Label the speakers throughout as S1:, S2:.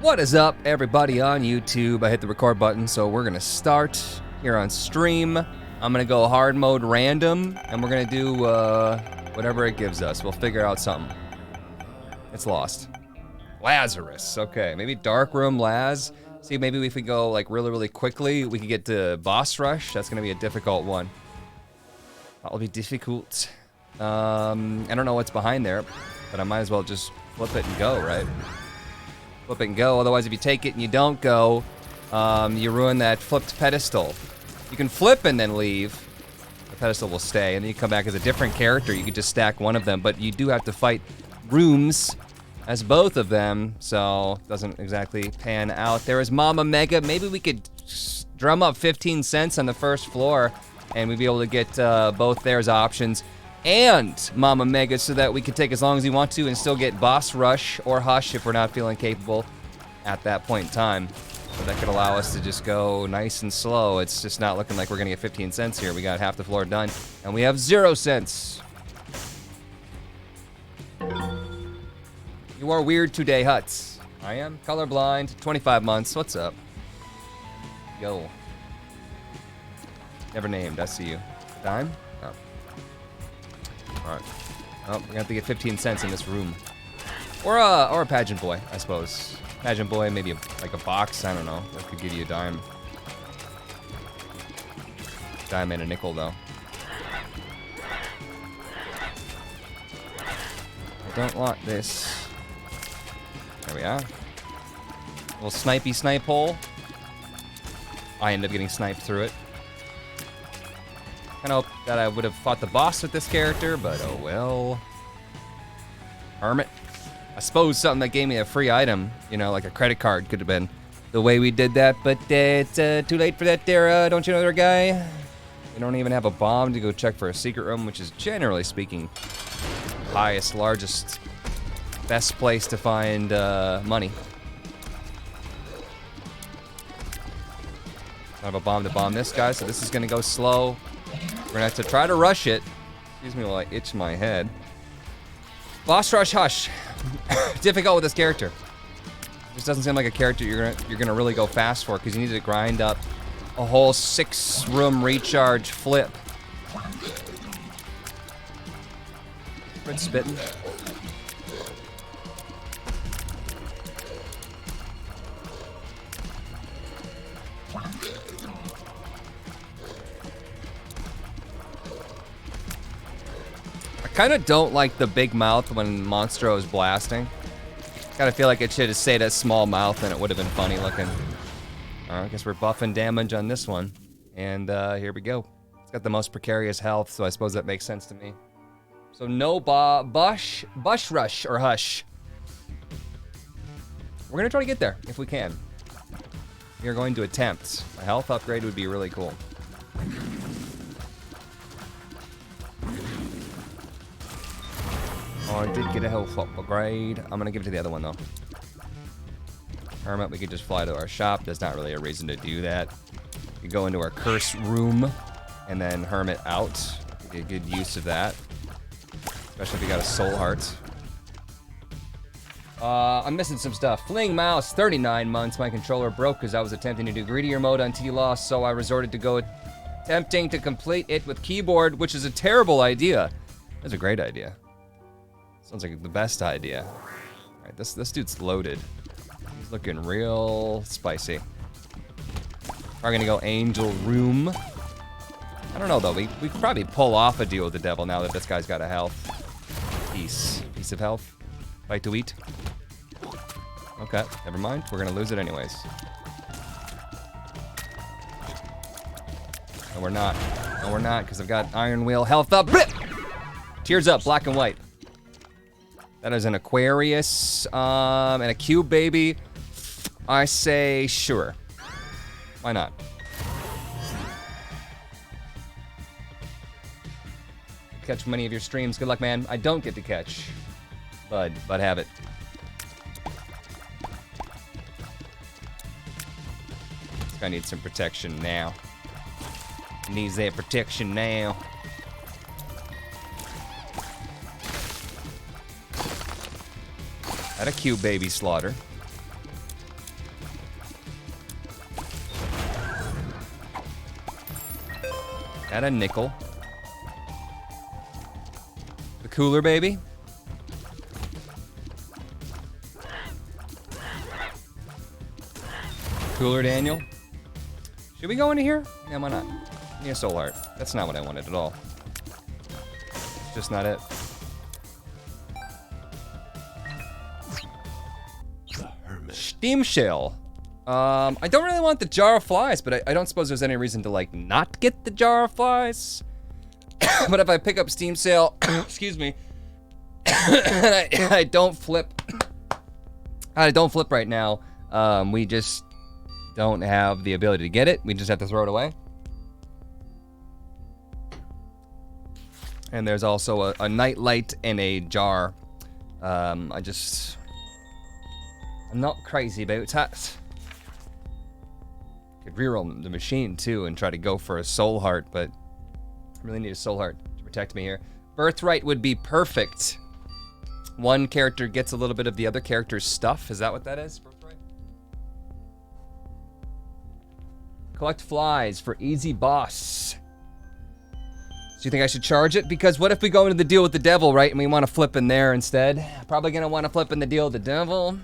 S1: What is up, everybody on YouTube? I hit the record button, so we're gonna start here on stream. I'm gonna go hard mode random, and we're gonna do whatever it gives us. We'll figure out something. It's lost. Lazarus, okay. Maybe dark room Laz. See, maybe if we go like really quickly, we can get to boss rush. That's gonna be a difficult one. That'll be difficult. I don't know what's behind there, but I might as well just flip it and go, right? Flip it and go, otherwise if you take it and you don't go, you ruin that flipped pedestal. You can flip and then leave. The pedestal will stay, and then you come back as a different character. You can just stack one of them, but you do have to fight rooms as both of them, so it doesn't exactly pan out. There is Mama Mega. Maybe we could drum up 15 cents on the first floor, and we'd be able to get both there's options and Mama Mega, so that we can take as long as we want to and still get boss rush or hush if we're not feeling capable at that point in time. So that could allow us to just go nice and slow. It's just not looking like we're gonna get 15 cents here. We got half the floor done, and we have 0 cents. You are weird today, Huts. I am colorblind, 25 months. What's up? Yo. Never named, I see you. Dime? Oh. Alright. Oh, we're gonna have to get 15 cents in this room. Or a pageant boy, I suppose. Pageant boy, maybe like a box, I don't know. That could give you a dime. Dime and a nickel, though. I don't want this. There we are. Little snipey snipe hole. I end up getting sniped through it. Kinda hope that I would have fought the boss with this character, but oh well. Hermit. I suppose something that gave me a free item, you know, like a credit card could have been the way we did that, but it's too late for that there, don't you know, there, guy? We don't even have a bomb to go check for a secret room, which is generally speaking highest, largest, best place to find money. I have a bomb to bomb this guy, so this is gonna go slow. We're gonna have to try to rush it. Excuse me while I itch my head. Boss rush hush. Difficult with this character. This doesn't seem like a character you're gonna really go fast for, because you need to grind up a whole 6-room recharge flip. Quit spitting. I kind of don't like the big mouth when Monstro is blasting. Kind of feel like it should have stayed a small mouth and it would have been funny looking. Alright, I guess we're buffing damage on this one. And here we go. It's got the most precarious health, so I suppose that makes sense to me. So no bush rush or hush. We're gonna try to get there if we can. We are going to attempt. A health upgrade would be really cool. Oh, I did get a health upgrade. I'm gonna give it to the other one though. Hermit, we could just fly to our shop. There's not really a reason to do that. We go into our curse room and then Hermit out. Would be a good use of that. Especially if you got a soul heart. I'm missing some stuff. Fling mouse, 39 months. My controller broke because I was attempting to do greedier mode on T-Loss, so I resorted to go attempting to complete it with keyboard, which is a terrible idea. That's a great idea. Sounds like the best idea. All right, this dude's loaded. He's looking real spicy. We're gonna go Angel Room. I don't know though, we could probably pull off a deal with the devil now that this guy's got a health. Piece of health. Bite to eat. Okay, never mind. We're gonna lose it anyways. No, we're not. No, we're not, because I've got Iron Wheel health up. Tears up, black and white. That is an Aquarius, and a cube baby. I say sure. Why not? Catch many of your streams. Good luck, man. I don't get to catch Bud have it. This guy needs some protection now. Needs that protection now. At a cube baby slaughter. Add a nickel. The cooler, baby. Cooler, Daniel. Should we go into here? Yeah, why not? Yeah, soul heart. That's not what I wanted at all. It's just not it. Steam shell. I don't really want the jar of flies, but I don't suppose there's any reason to like not get the jar of flies. But if I pick up steam sail, excuse me, and I don't flip, right now. We just don't have the ability to get it. We just have to throw it away. And there's also a night light and a jar. I'm not crazy about that. Could reroll the machine too and try to go for a soul heart, but I really need a soul heart to protect me here. Birthright would be perfect. One character gets a little bit of the other character's stuff. Is that what that is? Birthright? Collect flies for easy boss. Do you think I should charge it? Because what if we go into the deal with the devil, right? And we want to flip in there instead? Probably gonna want to flip in the deal with the devil.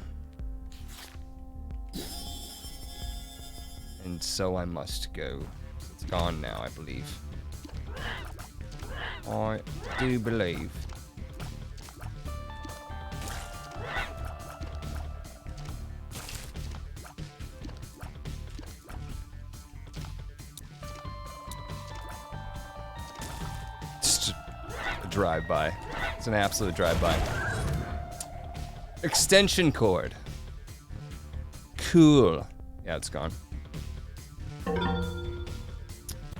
S1: And so I must go. It's gone now, I believe. I do believe. It's a drive-by. It's an absolute drive-by. Extension cord. Cool. Yeah, it's gone.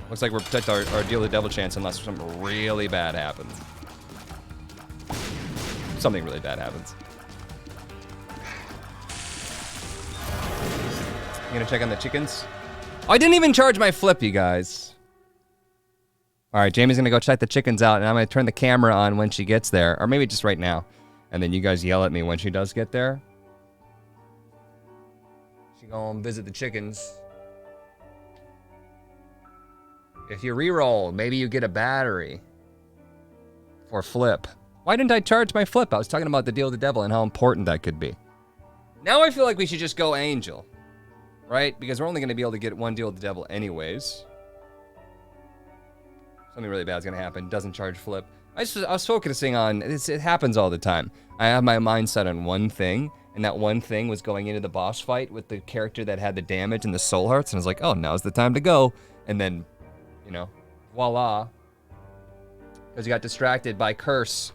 S1: Looks like we're protect our deal the devil chance unless something really bad happens. Something really bad happens. You gonna check on the chickens? Oh, I didn't even charge my flip, you guys. All right, Jamie's gonna go check the chickens out, and I'm gonna turn the camera on when she gets there, or maybe just right now, and then you guys yell at me when she does get there. She gonna visit the chickens. If you reroll, maybe you get a battery. Or flip. Why didn't I charge my flip? I was talking about the deal with the devil and how important that could be. Now I feel like we should just go angel. Right? Because we're only going to be able to get one deal with the devil anyways. Something really bad is going to happen. Doesn't charge flip. I was focusing on, it happens all the time. I have my mind set on one thing, and that one thing was going into the boss fight with the character that had the damage and the soul hearts, and I was like, oh, now's the time to go. And then, you know, voila. Because you got distracted by curse.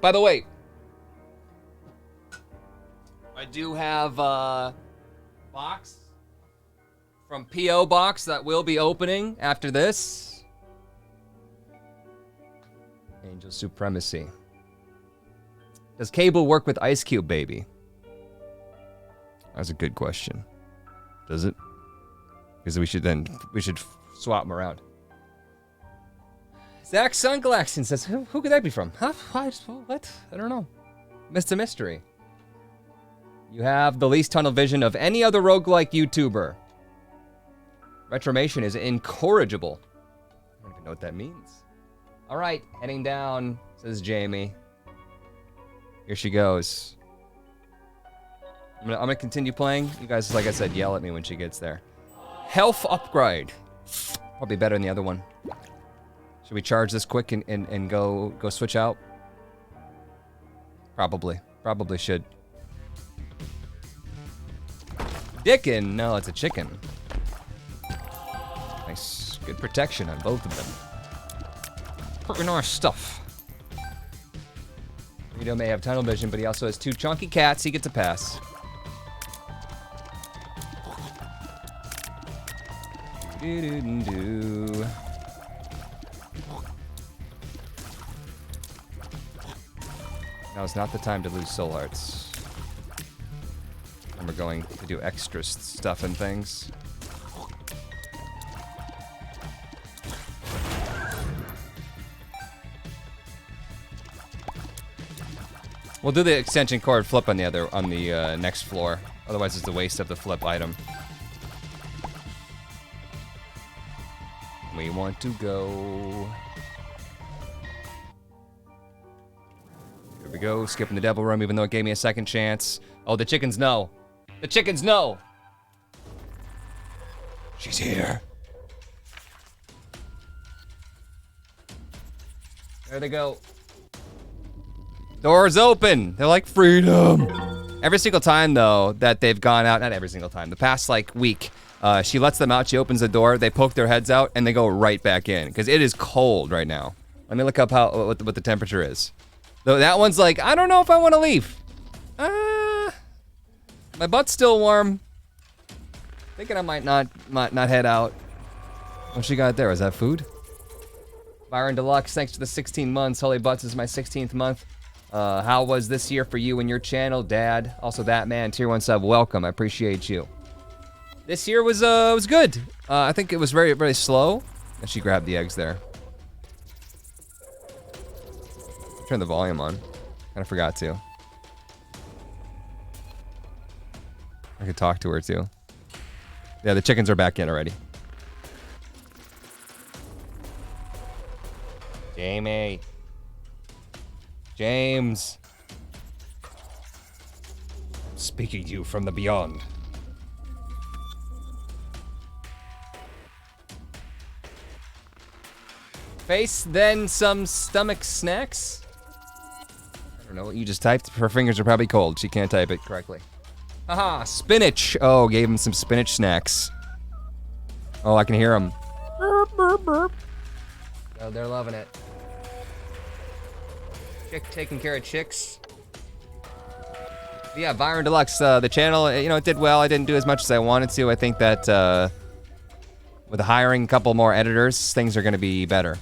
S1: By the way, I do have a box from P.O. Box that will be opening after this. Angel Supremacy. Does Cable work with Ice Cube, baby? That's a good question. Does it? Because we should swap them around. Zach Sunglaxon says, who could that be from? Huh? What? I don't know. Mr. Mystery. You have the least tunnel vision of any other roguelike YouTuber. Retromation is incorrigible. I don't even know what that means. All right, heading down, says Jamie. Here she goes. I'm gonna continue playing. You guys, like I said, yell at me when she gets there. Health upgrade. Probably better than the other one. Should we charge this quick and go switch out? Probably should. Dickin'? No, it's a chicken. Nice, good protection on both of them. Pretty nice stuff. Rito may have tunnel vision, but he also has two chunky cats. He gets a pass. Do-do-do-do. Now is not the time to lose soul hearts. And we're going to do extra stuff and things. We'll do the extension cord flip on the next floor. Otherwise, it's a waste of the flip item. We want to go. Here we go, skipping the devil room even though it gave me a second chance. Oh, the chickens know. The chickens know. She's here. There they go. Doors open. They're like freedom. Every single time though that they've gone out, not every single time, the past like week, she lets them out, she opens the door, they poke their heads out, and they go right back in, because it is cold right now. Let me look up what the temperature is. Though that one's like, I don't know if I want to leave. My butt's still warm. Thinking I might not head out. What she got there? Is that food? Byron Deluxe, thanks for the 16 months. Holy Butts is my 16th month. How was this year for you and your channel, Dad? Also, that man, tier 1 sub, welcome. I appreciate you. This year was good. I think it was very, very slow. And she grabbed the eggs there. Turn the volume on. Kinda forgot to. I could talk to her too. Yeah, the chickens are back in already. Jamie. James. Speaking to you from the beyond. Face, then some stomach snacks? I don't know what you just typed. Her fingers are probably cold. She can't type it correctly. Haha, spinach. Oh, gave him some spinach snacks. Oh, I can hear them. Burp, burp, burp. Oh, they're loving it. Chick taking care of chicks. But yeah, Byron Deluxe, the channel, you know, it did well. I didn't do as much as I wanted to. I think that with hiring a couple more editors, things are gonna be better.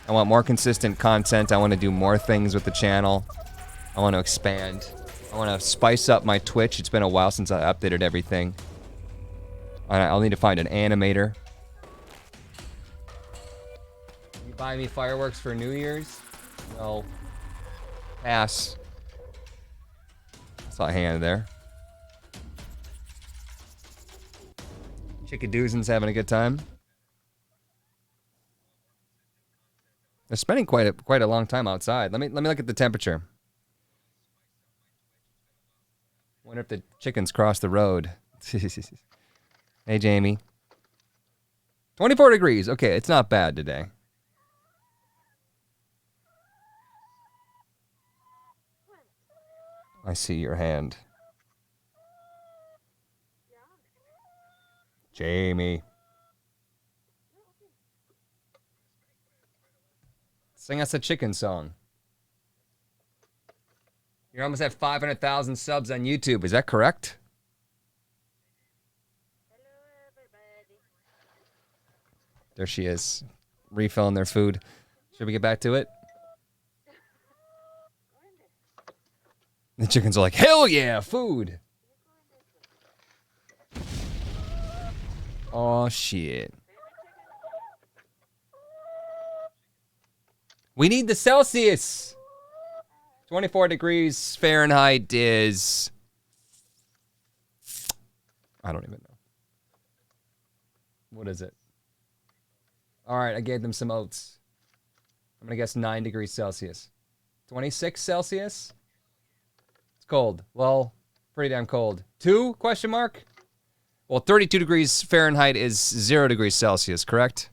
S1: I want more consistent content. I want to do more things with the channel. I want to expand. I want to spice up my Twitch. It's been a while since I updated everything. I'll need to find an animator. You buy me fireworks for New Year's? No. Pass. I saw a hand there. Chickadoozins having a good time. They're spending quite a long time outside. Let me look at the temperature. Wonder if the chickens crossed the road. Hey, Jamie. 24 degrees. Okay, it's not bad today. I see your hand. Jamie. Sing us a chicken song. You're almost at 500,000 subs on YouTube. Is that correct?
S2: Hello, everybody.
S1: There she is, refilling their food. Should we get back to it? The chickens are like, hell yeah, food. Oh, shit. We need the Celsius. 24 degrees Fahrenheit is... I don't even know. What is it? All right, I gave them some oats. I'm gonna guess 9 degrees Celsius. 26 Celsius? It's cold. Well, pretty damn cold. 2? Question mark? Well, 32 degrees Fahrenheit is 0 degrees Celsius, correct?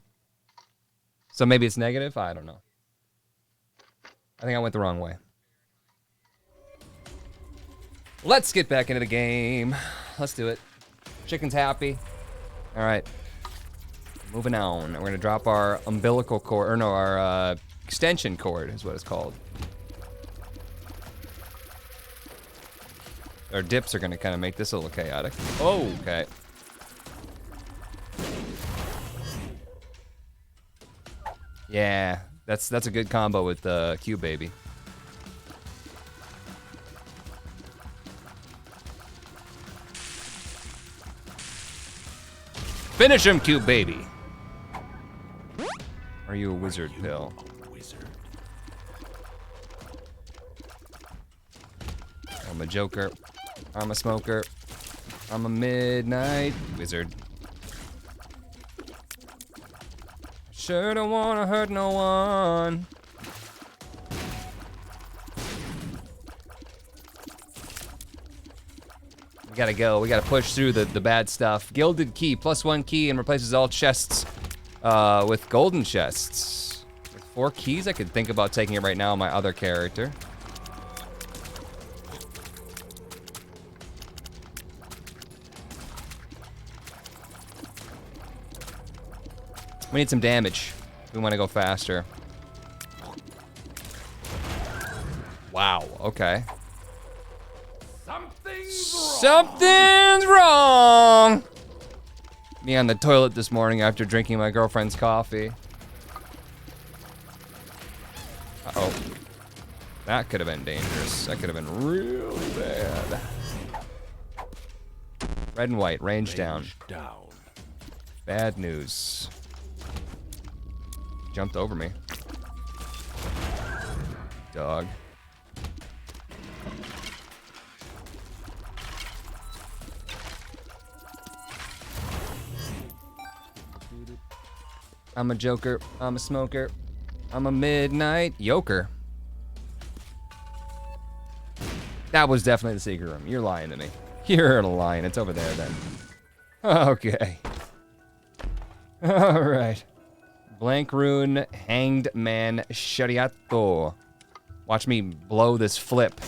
S1: So maybe it's negative? I don't know. I think I went the wrong way. Let's get back into the game. Let's do it. Chicken's happy. All right. Moving on. We're gonna drop our umbilical cord, or no, our extension cord is what it's called. Our dips are gonna kind of make this a little chaotic. Oh, okay. Yeah, that's a good combo with the Q baby. Finish him, Q baby. Are you a wizard, Bill? I'm a joker. I'm a smoker. I'm a midnight wizard. Sure don't wanna hurt no one. We gotta go. We gotta push through the bad stuff. Gilded key, +1 key, and replaces all chests with golden chests. With 4 keys, I could think about taking it right now on my other character. We need some damage. We want to go faster. Wow, okay. Something's wrong! Me on the toilet this morning after drinking my girlfriend's coffee. Uh-oh. That could have been dangerous. That could have been really bad. Red and white, range down. Bad news. Jumped over me. Dog. I'm a joker, I'm a smoker, I'm a midnight yoker. That was definitely the secret room. You're lying to me. You're lying, it's over there then. Okay. All right. Blank rune, hanged man, shariato. Watch me blow this flip.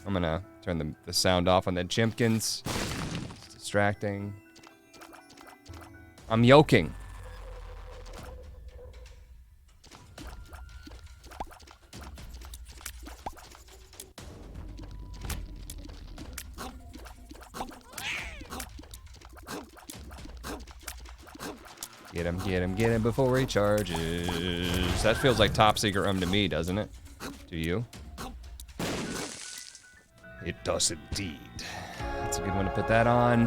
S1: I'm gonna turn the sound off on the chimkins. It's distracting. I'm yoking. Get him before he charges. That feels like top secret room to me, doesn't it? To you? It does indeed. That's a good one to put that on.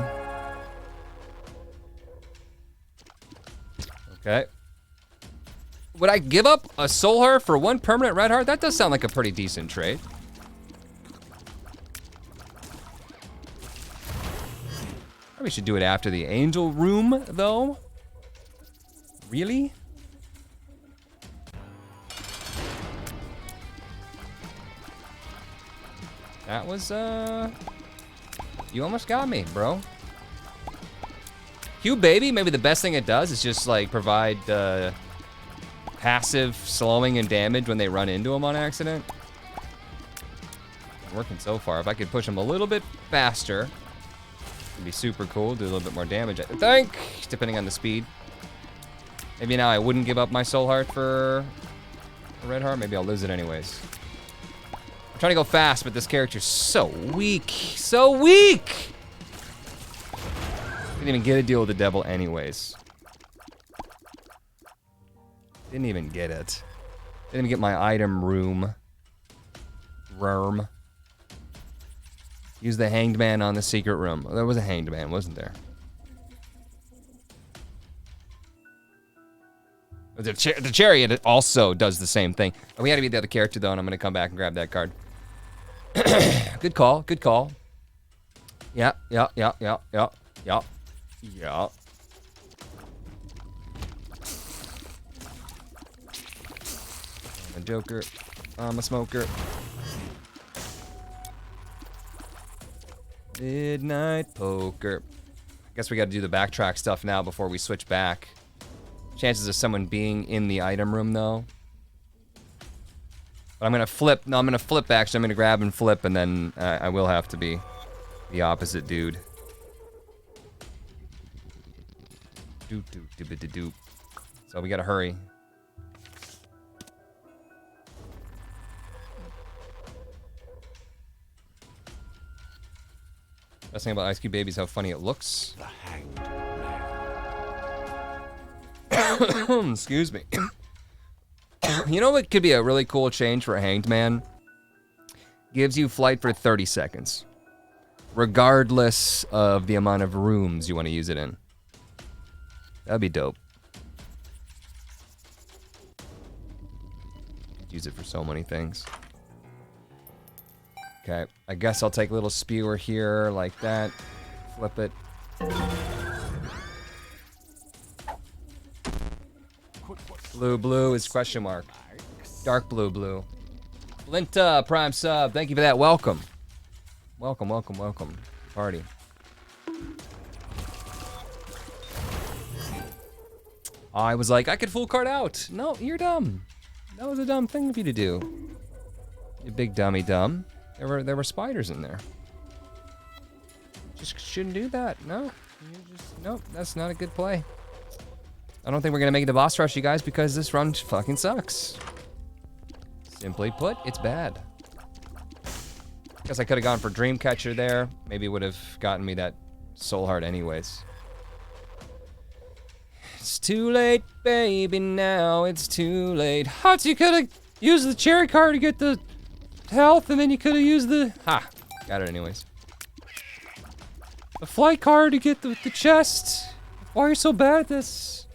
S1: Okay. Would I give up a soul heart for 1 permanent red heart? That does sound like a pretty decent trade. Probably should do it after the angel room, though. Really? That was, you almost got me, bro. Q baby, maybe the best thing it does is just like provide passive slowing and damage when they run into them on accident. Working so far. If I could push them a little bit faster, it'd be super cool. Do a little bit more damage, I think, depending on the speed. Maybe now I wouldn't give up my soul heart for a red heart. Maybe I'll lose it anyways. I'm trying to go fast, but this character's so weak. So weak! Didn't even get a deal with the devil anyways. Didn't even get it. Didn't even get my item room. Use the hanged man on the secret room. There was a hanged man, wasn't there? The chariot also does the same thing. We had to be the other character though, and I'm gonna come back and grab that card. Good call, good call. Yeah. The Joker, I'm a smoker. Midnight poker. I guess we gotta do the backtrack stuff now before we switch back. Chances of someone being in the item room though. But I'm gonna flip, no, I'm gonna flip back, so I'm gonna grab and flip, and then I will have to be the opposite dude. Doop. So we gotta hurry. Best thing about Ice Cube Baby is how funny it looks.
S3: The hanged man.
S1: Excuse me. You know what could be a really cool change for a hanged man? Gives you flight for 30 seconds. Regardless of the amount of rooms you want to use it in. That'd be dope. Use it for so many things. Okay, I guess I'll take a little spewer here like that. Flip it. Blue is question mark. Dark blue. Linta, prime sub. Thank you for that. Welcome. Welcome. Party. I was like, I could full card out. No, you're dumb. That was a dumb thing of you to do. You big dummy dumb. There were spiders in there. Just shouldn't do that. No. Nope, that's not a good play. I don't think we're gonna make it to boss rush, you guys, because this run fucking sucks. Simply put, it's bad. Guess I could have gone for Dreamcatcher there. Maybe would have gotten me that soul heart anyways. It's too late, baby, now it's too late. Hot, you could have used the cherry card to get the health, and then you could have used the... Ha! Got it anyways. The flight card to get the chest. Why are you so bad at this?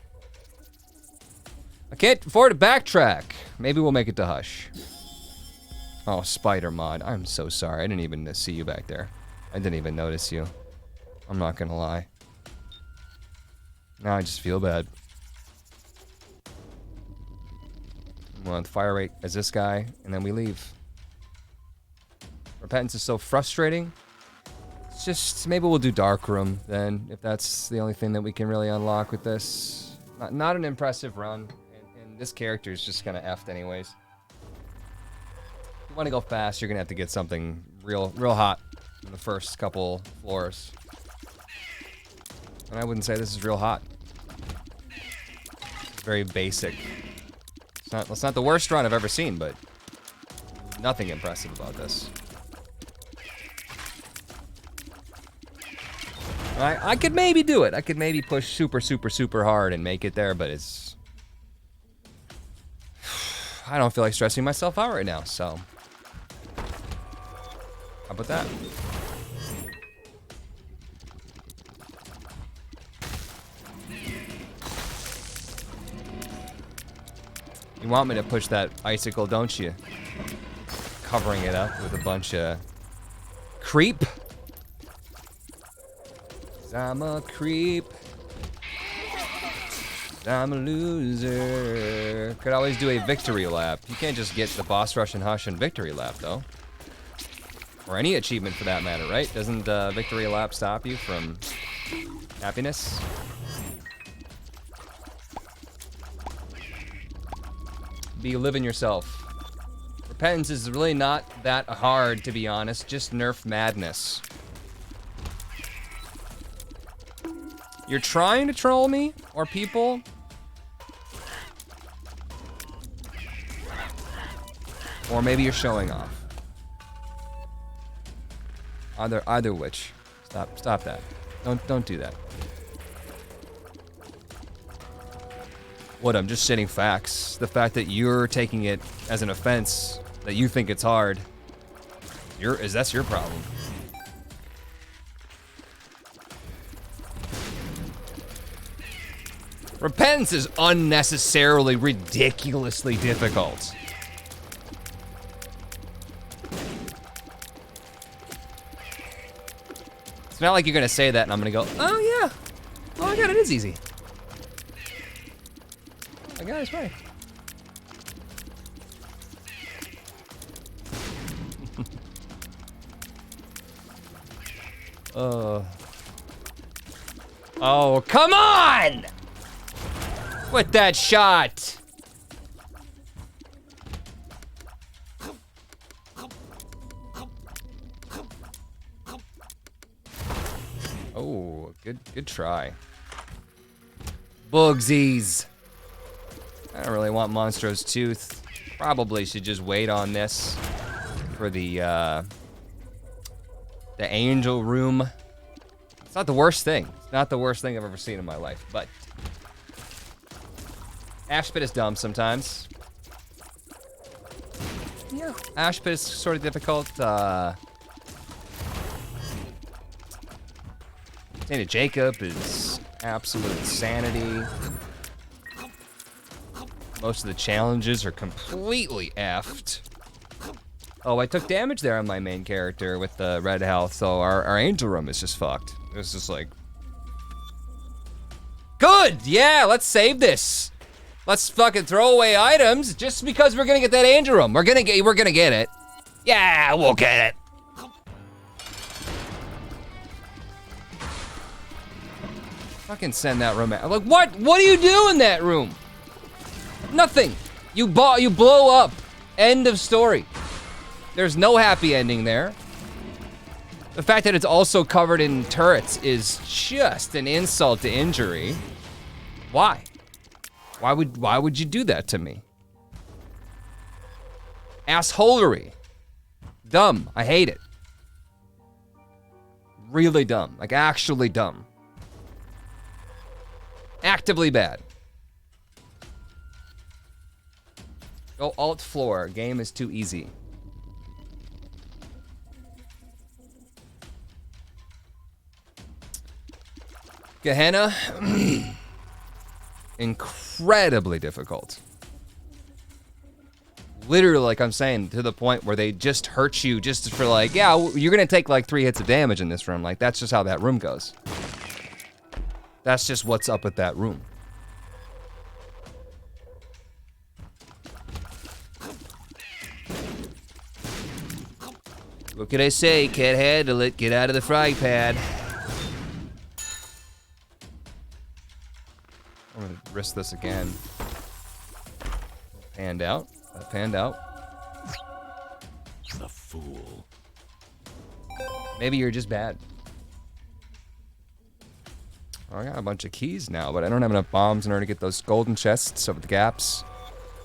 S1: I can't afford to backtrack. Maybe we'll make it to Hush. Oh, Spider Mod. I'm so sorry. I didn't even see you back there. I didn't even notice you. I'm not gonna lie. Now I just feel bad. We're on the fire rate as this guy, and then we leave. Repentance is so frustrating. It's just, maybe we'll do Dark Room then, if that's the only thing that we can really unlock with this. Not an impressive run, and this character is just kind of effed anyways. If you want to go fast, you're gonna have to get something real hot in the first couple floors. And I wouldn't say this is real hot. It's very basic. It's not the worst run I've ever seen, but nothing impressive about this. I could maybe do it. I could maybe push super hard and make it there, but it's... I don't feel like stressing myself out right now, so... How about that? You want me to push that icicle, don't you? Covering it up with a bunch of creep. 'Cause I'm a creep. I'm a loser. Could always do a victory lap. You can't just get the boss rush and Hush and victory lap, though. Or any achievement for that matter, right? Doesn't victory lap stop you from happiness? Be living yourself. Repentance is really not that hard, to be honest. Just nerf madness. You're trying to troll me or people? Or maybe you're showing off. Either which. Stop that. Don't do that. What, I'm just stating facts. The fact that you're taking it as an offense, that you think it's hard, that's your problem. Repentance is unnecessarily, ridiculously difficult. It's not like you're gonna say that and I'm gonna go, oh yeah, oh my god, it is easy. My guy's right. Oh, come on! With that shot! Oh, good try. Boogsies. I don't really want Monstro's Tooth. Probably should just wait on this for the angel room. It's not the worst thing. It's not the worst thing I've ever seen in my life, but Ash Pit is dumb sometimes. Yeah, Ash Pit is sort of difficult. Tainted Jacob is absolute insanity. Most of the challenges are completely effed. Oh, I took damage there on my main character with the red health, so our angel room is just fucked. It's just like... Good! Yeah, let's save this! Let's fucking throw away items just because we're gonna get that angel room. We're gonna get it. Yeah, we'll get it. Fucking send that room out. Like, what? What do you do in that room? Nothing. You blow up. End of story. There's no happy ending there. The fact that it's also covered in turrets is just an insult to injury. Why? Why would you do that to me? Assholery. Dumb. I hate it. Really dumb. Like, actually dumb. Actively bad. Go alt floor. Game is too easy. Gehenna. Incredibly difficult. Literally, like I'm saying, to the point where they just hurt you just for like, yeah, you're gonna take like 3 hits of damage in this room. Like, that's just how that room goes. That's just what's up with that room. What can I say? Can't handle it. Get out of the frying pan. I'm gonna risk this again. Panned out. Panned out.
S4: The fool.
S1: Maybe you're just bad. Oh, I got a bunch of keys now, but I don't have enough bombs in order to get those golden chests over the gaps.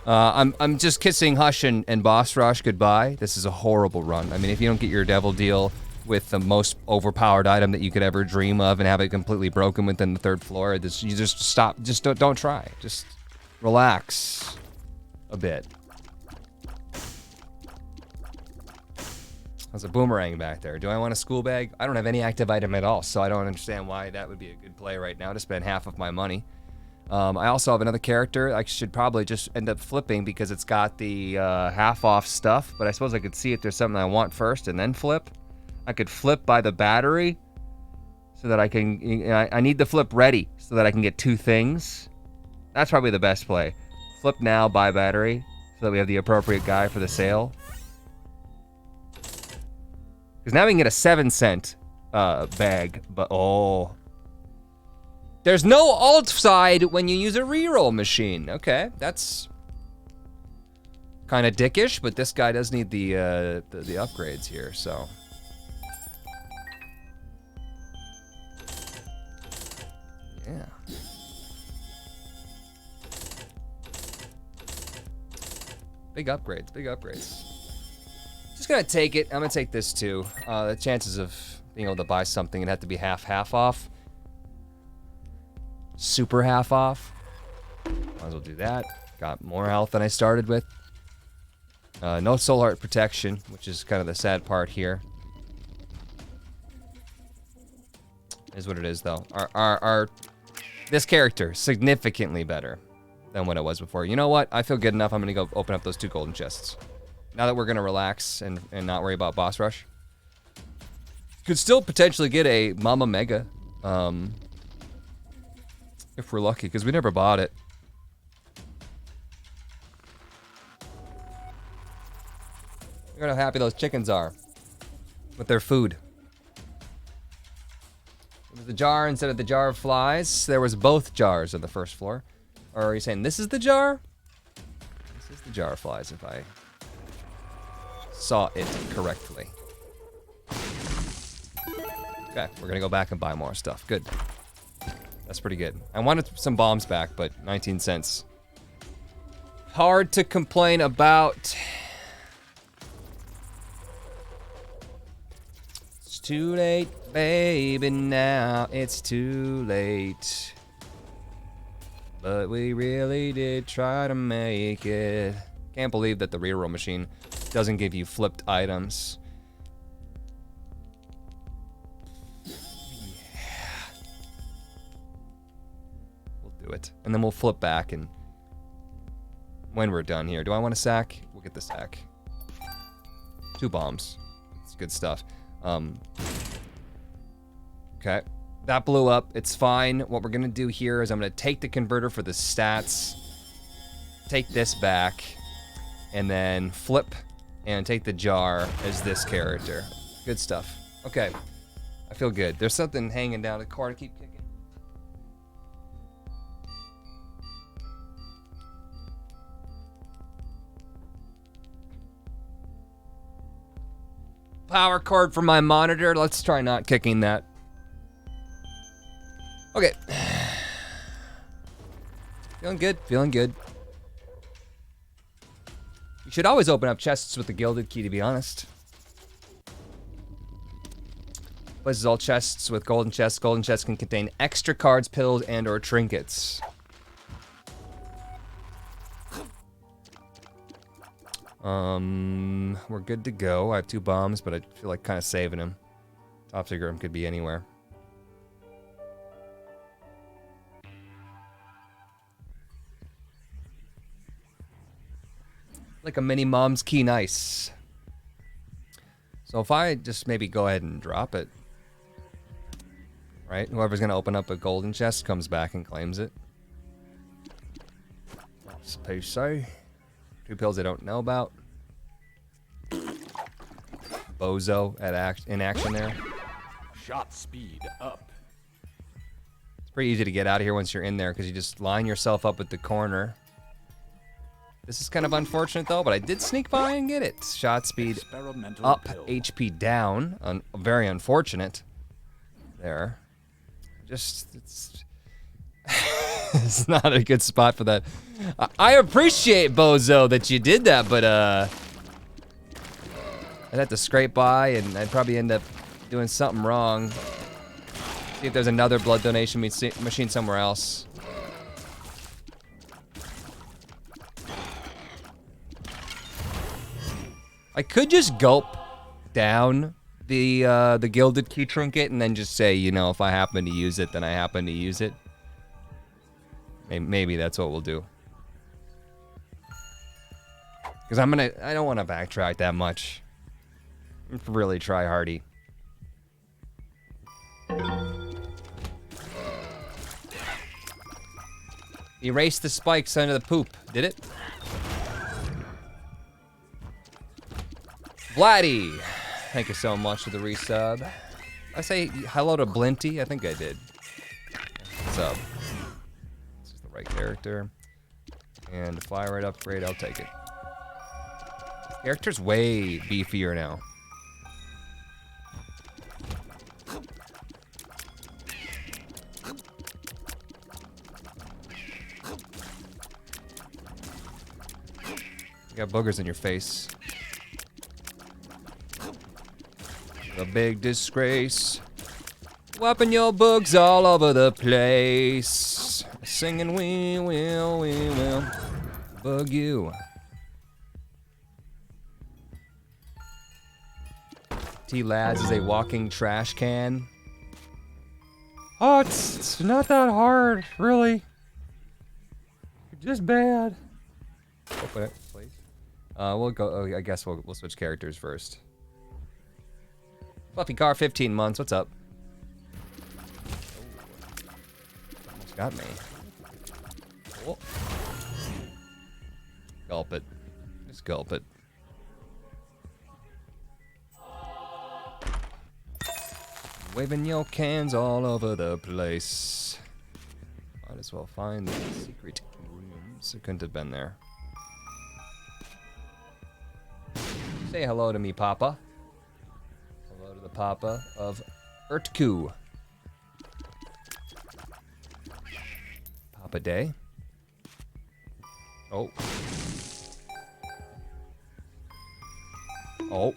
S1: I'm just kissing Hush and Boss Rush goodbye. This is a horrible run. I mean, if you don't get your devil deal with the most overpowered item that you could ever dream of and have it completely broken within the 3rd floor, you just stop. Just don't try. Just relax a bit. There's a boomerang back there. Do I want a school bag? I don't have any active item at all, so I don't understand why that would be a good play right now to spend half of my money. I also have another character I should probably just end up flipping because it's got the half off stuff, but I suppose I could see if there's something I want first and then flip. I could flip by the battery so that I can, I need the flip ready so that I can get 2 things. That's probably the best play. Flip now, buy battery, so that we have the appropriate guy for the sale. Because now we can get a 7-cent bag, but oh. There's no alt side when you use a reroll machine. Okay, that's kind of dickish, but this guy does need the upgrades here, so. Yeah. Big upgrades, big upgrades. Just gonna take it. I'm gonna take this too. The chances of being able to buy something and have to be half off. Super half off. Might as well do that. Got more health than I started with. No soul heart protection, which is kind of the sad part here. Is what it is though. This character significantly better than what it was before. You know what? I feel good enough. I'm gonna go open up those 2 golden chests. Now that we're gonna relax and not worry about boss rush. Could still potentially get a Mama Mega. If we're lucky, because we never bought it. Look at how happy those chickens are with their food. It was the jar instead of the jar of flies. There was both jars on the 1st floor. Or are you saying this is the jar? This is the jar of flies, if I saw it correctly. Okay, we're gonna go back and buy more stuff. Good. That's pretty good. I wanted some bombs back, but 19 cents. Hard to complain about. It's too late, baby, now it's too late. But we really did try to make it. Can't believe that the reroll machine doesn't give you flipped items. It, and then we'll flip back, and when we're done here, do I want a sack? We'll get the sack. 2 bombs. It's good stuff. Okay, that blew up. It's fine. What we're gonna do here is I'm gonna take the converter for the stats, take this back, and then flip and take the jar as this character. Good stuff. Okay, I feel good. There's something hanging down the car to keep kicking. Power cord for my monitor. Let's try not kicking that. Okay. Feeling good, feeling good. You should always open up chests with the gilded key, to be honest. Places all chests with golden chests. Golden chests can contain extra cards, pills, and or trinkets. We're good to go. I have 2 bombs, but I feel like kind of saving them. Top secret room could be anywhere. Like a mini mom's key, nice. So if I just maybe go ahead and drop it, right? Whoever's gonna open up a golden chest comes back and claims it. I suppose so. 2 pills I don't know about. Bozo in action there.
S4: Shot speed up.
S1: It's pretty easy to get out of here once you're in there because you just line yourself up at the corner. This is kind of unfortunate though, but I did sneak by and get it. Shot speed up, HP down. Very unfortunate. There. Just, it's it's not a good spot for that. I appreciate, Bozo, that you did that, but I'd have to scrape by and I'd probably end up doing something wrong. See if there's another blood donation machine somewhere else. I could just gulp down the gilded key trinket and then just say, you know, if I happen to use it, then I happen to use it. Maybe that's what we'll do. Because I don't want to backtrack that much. Really try hardy. Erase the spikes under the poop, did it? Vladdy, thank you so much for the resub. I say hello to Blinty? I think I did. Sub. This is the right character. And fire rate upgrade, I'll take it. Character's way beefier now. You got boogers in your face. A big disgrace. Wiping your bugs all over the place. Singing we will bug you. T-Lads is a walking trash can. Oh, it's not that hard, really. Just bad. Open it, please. We'll go. Oh, I guess we'll switch characters first. Fluffy car, 15 months. What's up? Almost got me. Oh. Gulp it. Just gulp it. Waving your cans all over the place. Might as well find the secret rooms. It couldn't have been there. Say hello to me, Papa. Hello to the Papa of Urtku. Papa Day. Oh. Oh.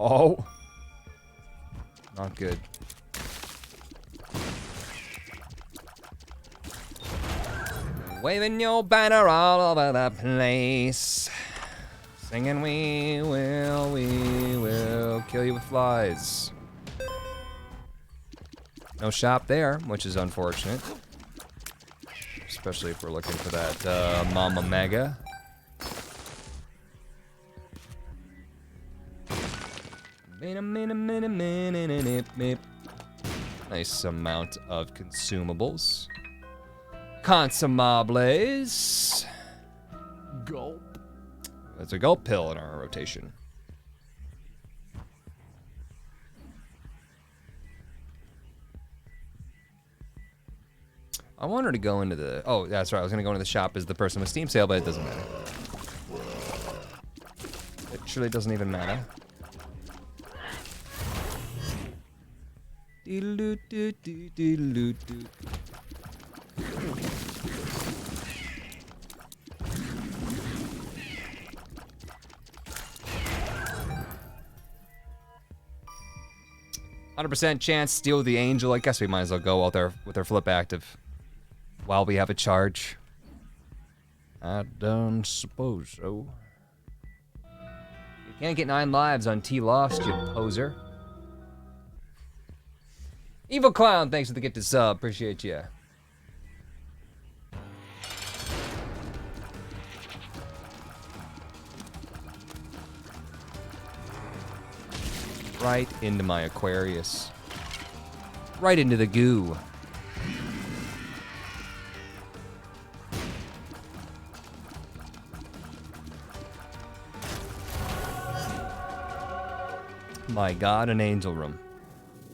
S1: Oh. Not good. Waving your banner all over the place. Singing we will kill you with flies. No shop there, which is unfortunate. Especially if we're looking for that Mama Mega. Nice amount of consumables. consumables.
S4: Gulp.
S1: There's a gulp pill in our rotation. I wanted to go into the... Oh, that's right. I was going to go into the shop as the person with Steam sale, but it doesn't matter. It truly doesn't even matter. 100% chance steal the angel. I guess we might as well go out there with our flip active while we have a charge. I don't suppose so. You can't get 9 lives on T Lost, you poser. Evil Clown, thanks for the gift to sub. Appreciate you. Right into my Aquarius. Right into the goo. My God, an angel room.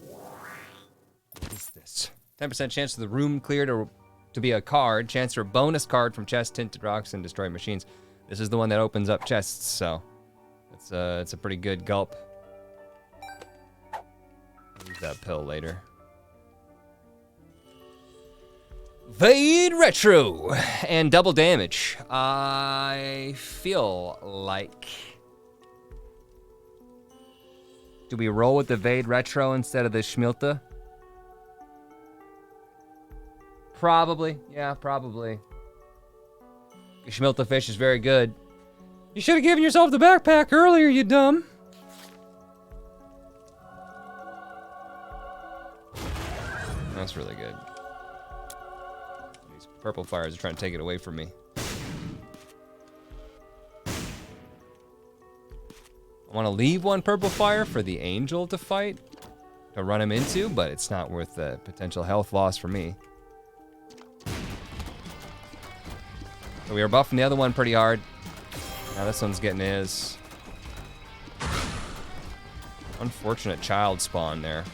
S1: What is this? 10% chance of the room clear to be a card. Chance for a bonus card from chest, tinted rocks, and destroyed machines. This is the one that opens up chests, so it's a pretty good gulp. Use that pill later. Fade Retro and double damage. I feel like... Do we roll with the Vade Retro instead of the Schmilta? Probably. Yeah, probably. The Schmilta fish is very good. You should have given yourself the backpack earlier, you dumb. That's really good. These purple fires are trying to take it away from me. I want to leave one purple fire for the angel to fight, to run him into, but it's not worth the potential health loss for me. So we are buffing the other one pretty hard. Now this one's getting his. Unfortunate child spawn there.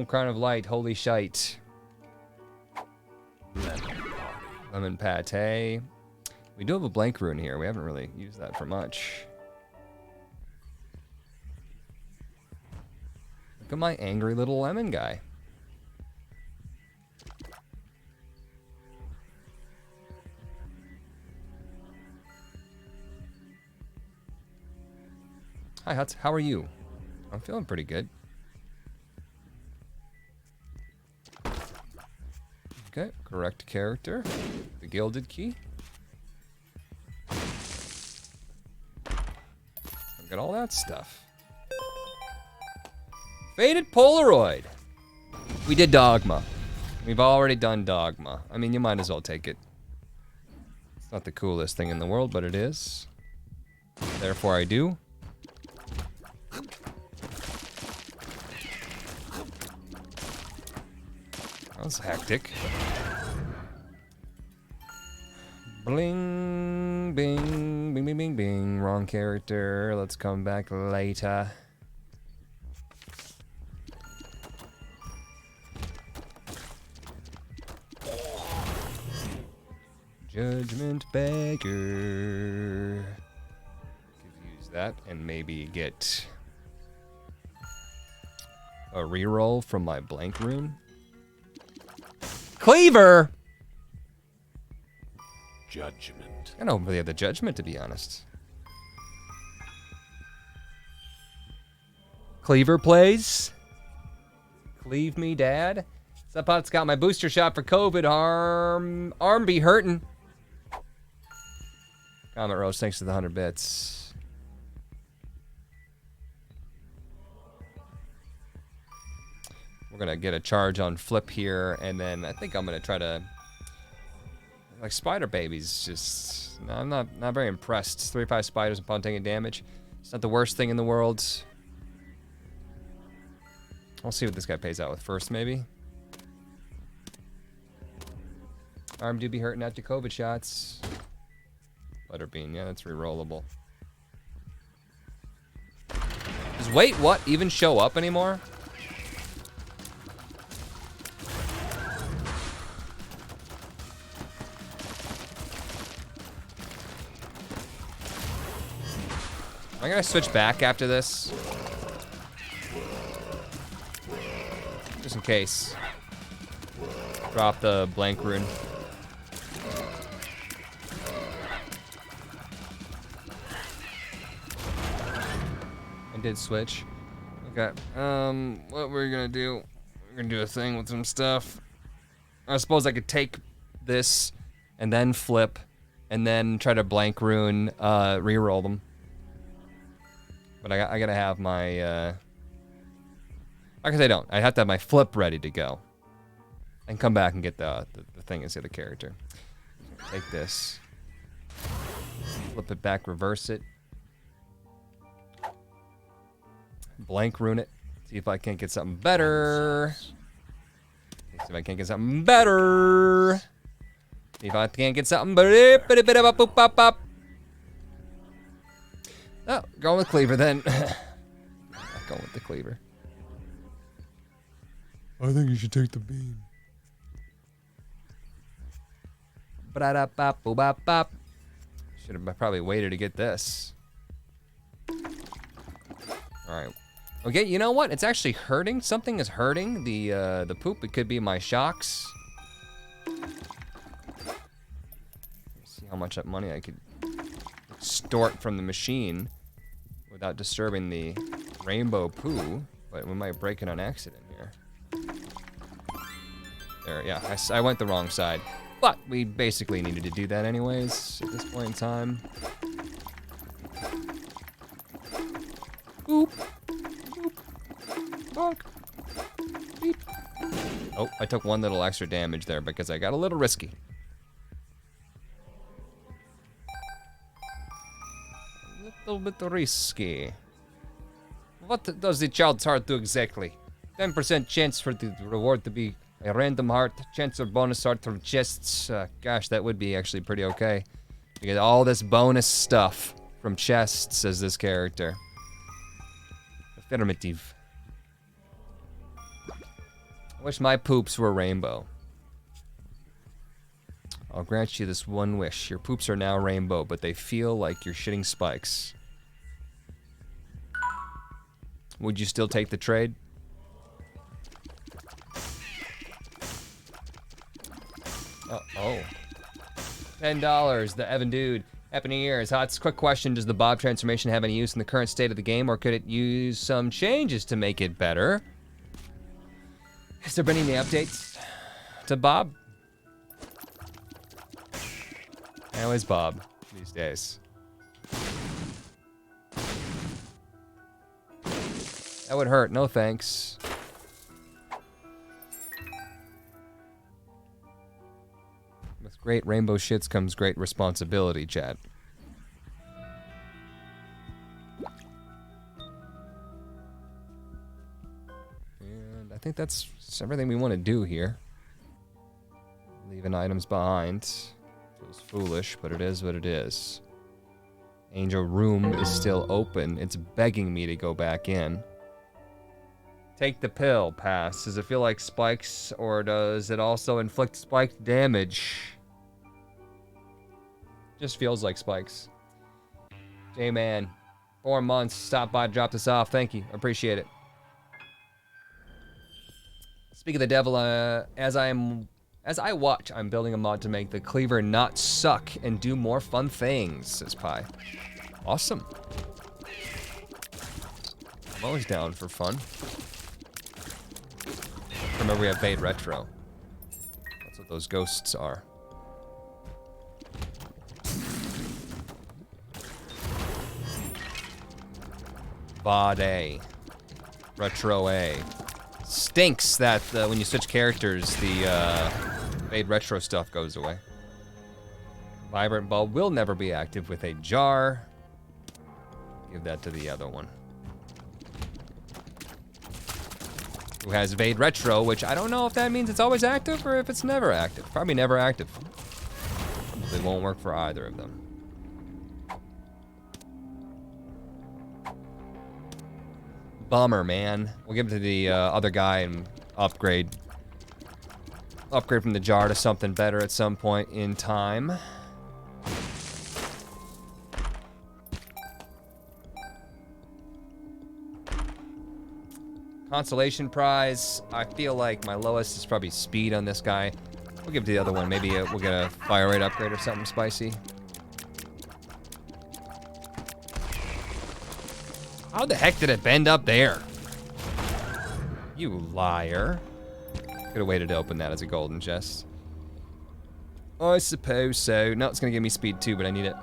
S1: Crown of Light, holy shite. Lemon pate. We do have a blank rune here. We haven't really used that for much. Look at my angry little lemon guy. Hi, Huts. How are you? I'm feeling pretty good. Okay, correct character. The gilded key. Look at all that stuff. Faded Polaroid. We did Dogma. We've already done Dogma. I mean, you might as well take it. It's not the coolest thing in the world, but it is. Therefore, I do. That was hectic. Bling, bing, bing, bing, bing, bing. Wrong character. Let's come back later. Judgment Beggar. Could use that and maybe get a reroll from my blank rune. Cleaver!
S4: Judgment.
S1: I don't really have the judgment, to be honest. Cleaver plays. Cleave me, Dad. Supot's got my booster shot for COVID. Arm be hurtin'. Comment Rose, thanks to the 100 bits. We're gonna get a charge on Flip here, and then I think I'm gonna try to... Like, Spider Baby's just I'm not very impressed. 3-5 spiders upon taking damage. It's not the worst thing in the world. I'll see what this guy pays out with first, maybe. Arm do be hurting after COVID shots. Butterbean, yeah, that's rerollable. Does wait what even show up anymore? Am I gonna switch back after this? Just in case. Drop the blank rune. I did switch. Okay. What we're gonna do? We're gonna do a thing with some stuff. I suppose I could take this and then flip and then try to blank rune, reroll them. But I gotta have my, I guess I don't. I have to have my flip ready to go. And come back and get the thing instead of the character. Take this. Flip it back, reverse it. Blank rune it. See if I can't get something better. See if I can't get something better. See if I can't get something better. Oh, going with cleaver then. Not going with the cleaver.
S4: I think you should take the beam.
S1: Should have probably waited to get this. All right. Okay, you know what? It's actually hurting. Something is hurting the poop. It could be my shocks. Let's see how much money I could extort from the machine without disturbing the rainbow poo. But we might break it on accident here. There, yeah, I went the wrong side. But we basically needed to do that anyways at this point in time. Boop. Boop. Bonk. Beep. Oh, I took one little extra damage there because I got a little risky. A little bit risky. What does the child's heart do exactly? 10% chance for the reward to be a random heart, chance or bonus heart from chests. Gosh, that would be actually pretty okay. You get all this bonus stuff from chests as this character. Affirmative. I wish my poops were rainbow. I'll grant you this one wish. Your poops are now rainbow, but they feel like you're shitting spikes. Would you still take the trade? Oh. $10, the Evan Dude. Happy New Year. Hots. Quick question, does the Bob transformation have any use in the current state of the game, or could it use some changes to make it better? Has there been any updates to Bob? How is Bob these days? That would hurt. No thanks. With great rainbow shits comes great responsibility, chat. And I think that's everything we want to do here. Leaving items behind. Feels foolish, but it is what it is. Angel Room is still open. It's begging me to go back in. Take the pill, pass. Does it feel like spikes, or does it also inflict spiked damage? Just feels like spikes. J-Man, 4 months, stop by, drop this off. Thank you, appreciate it. Speak of the devil, as I watch, I'm building a mod to make the cleaver not suck and do more fun things, says Pi. Awesome. I'm always down for fun. Remember, we have Fade Retro. That's what those ghosts are. Bade. Retro A. Stinks that when you switch characters, the Fade Retro stuff goes away. Vibrant bulb will never be active with a jar. Give that to the other one. Who has Evade Retro, which I don't know if that means it's always active or if it's never active. Probably never active. Probably won't work for either of them. Bummer, man. We'll give it to the other guy and upgrade. Upgrade from the jar to something better at some point in time. Consolation prize. I feel like my lowest is probably speed on this guy. We'll give it to the other one. Maybe we'll get a fire rate upgrade or something spicy. How the heck did it bend up there? You liar. Could have waited to open that as a golden chest. I suppose so. No, it's gonna give me speed too, but I need it.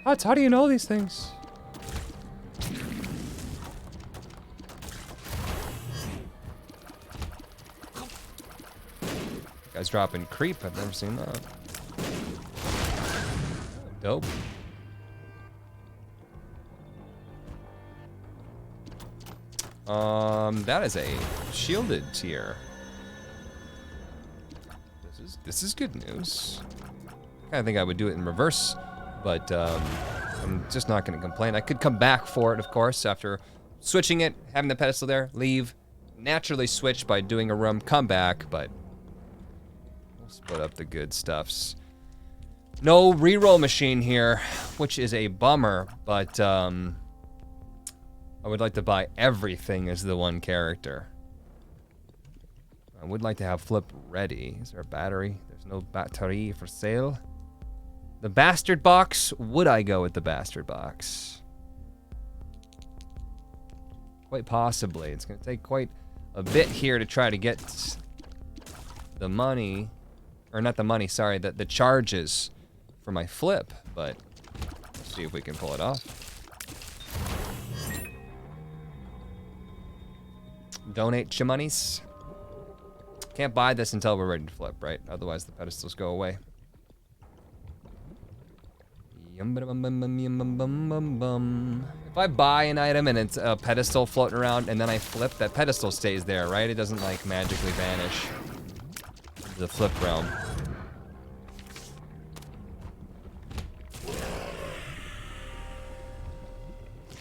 S1: How do you know these things? Guy's dropping creep. I've never seen that. Dope. That is a shielded tier. This is good news. I think I would do it in reverse, but I'm just not gonna complain. I could come back for it, of course, after switching it, having the pedestal there, leave, naturally switch by doing a room, come back, but we'll split up the good stuffs. No reroll machine here, which is a bummer, but I would like to buy everything as the one character. I would like to have Flip ready. Is there a battery? There's no battery for sale. The bastard box. Would I go with the bastard box? Quite possibly. It's going to take quite a bit here to try to get the money. Or not the money, sorry. The charges for my Flip. But let's see if we can pull it off. Donate your monies. Can't buy this until we're ready to flip, right? Otherwise the pedestals go away. If I buy an item and it's a pedestal floating around and then I flip, that pedestal stays there, right? It doesn't like magically vanish. The flip realm.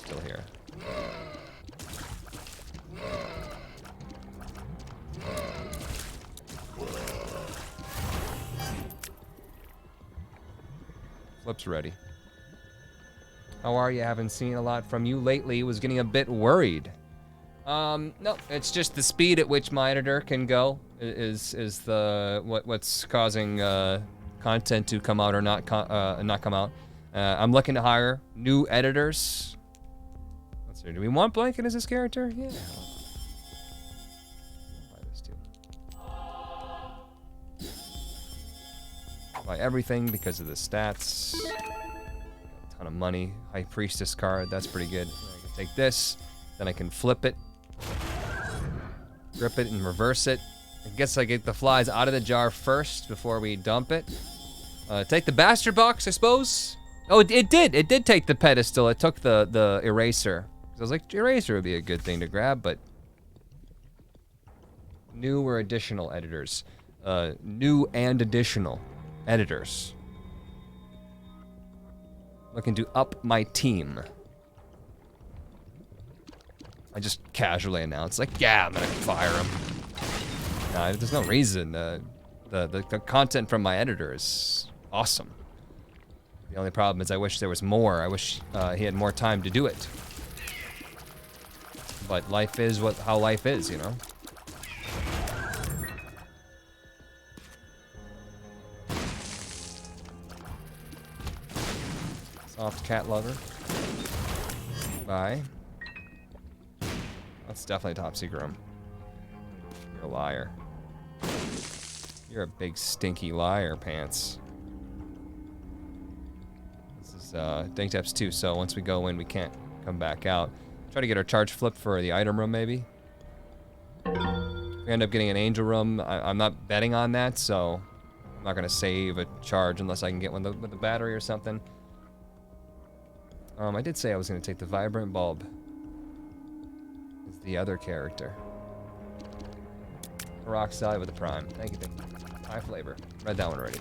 S1: Still here. Flip's ready. How are you? Haven't seen a lot from you lately. Was getting a bit worried. No, it's just the speed at which my editor can go is the what's causing content to come out or not come out. I'm looking to hire new editors. Let's see. Do we want Blanket as his character? Yeah. I'll buy this too. Buy everything because of the stats. A ton of money. High Priestess card, that's pretty good. I can take this, then I can flip it, grip it, and reverse it. I guess I get the flies out of the jar first before we dump it. Take the bastard box, I suppose. Oh, it did take the pedestal. It took the eraser. I was like, eraser would be a good thing to grab, but new or additional editors. New and additional editors. Looking to up my team. I just casually announced, like, yeah, I'm gonna fire him. No, there's no reason. The content from my editor is awesome. The only problem is I wish there was more. I wish he had more time to do it. But life is how life is, you know? Soft cat lover. Bye. That's definitely top secret room. You're a liar. You're a big stinky liar, pants. This is Tainted SF2, so once we go in, we can't come back out. Try to get our charge flip for the item room, maybe. If we end up getting an angel room, I'm not betting on that, so I'm not gonna save a charge unless I can get one with the battery or something. I did say I was gonna take the vibrant bulb. It's the other character. Peroxide with a prime. Thank you, thank you. High flavor. Read that one already.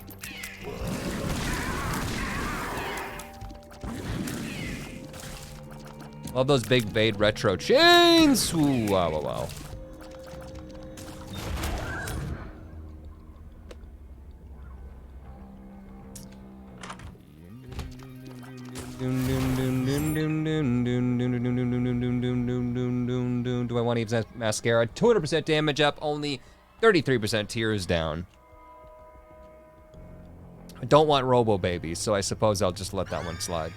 S1: Love those big Vade retro chains! Ooh, wow, wow, wow. Do I want to use mascara? 200% damage up, only 33% tears down. I don't want Robo Babies, so I suppose I'll just let that one slide.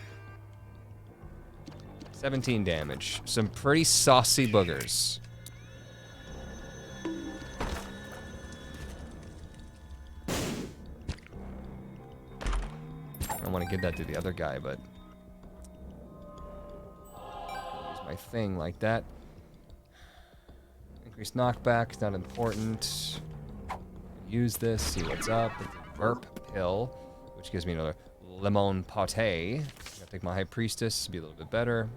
S1: 17 damage. Some pretty saucy boogers. I don't want to give that to the other guy, but use my thing like that. Increased knockback, not important. Use this, see what's up. It's a Verp pill, which gives me another lemon pate. Gotta take my High Priestess to be a little bit better.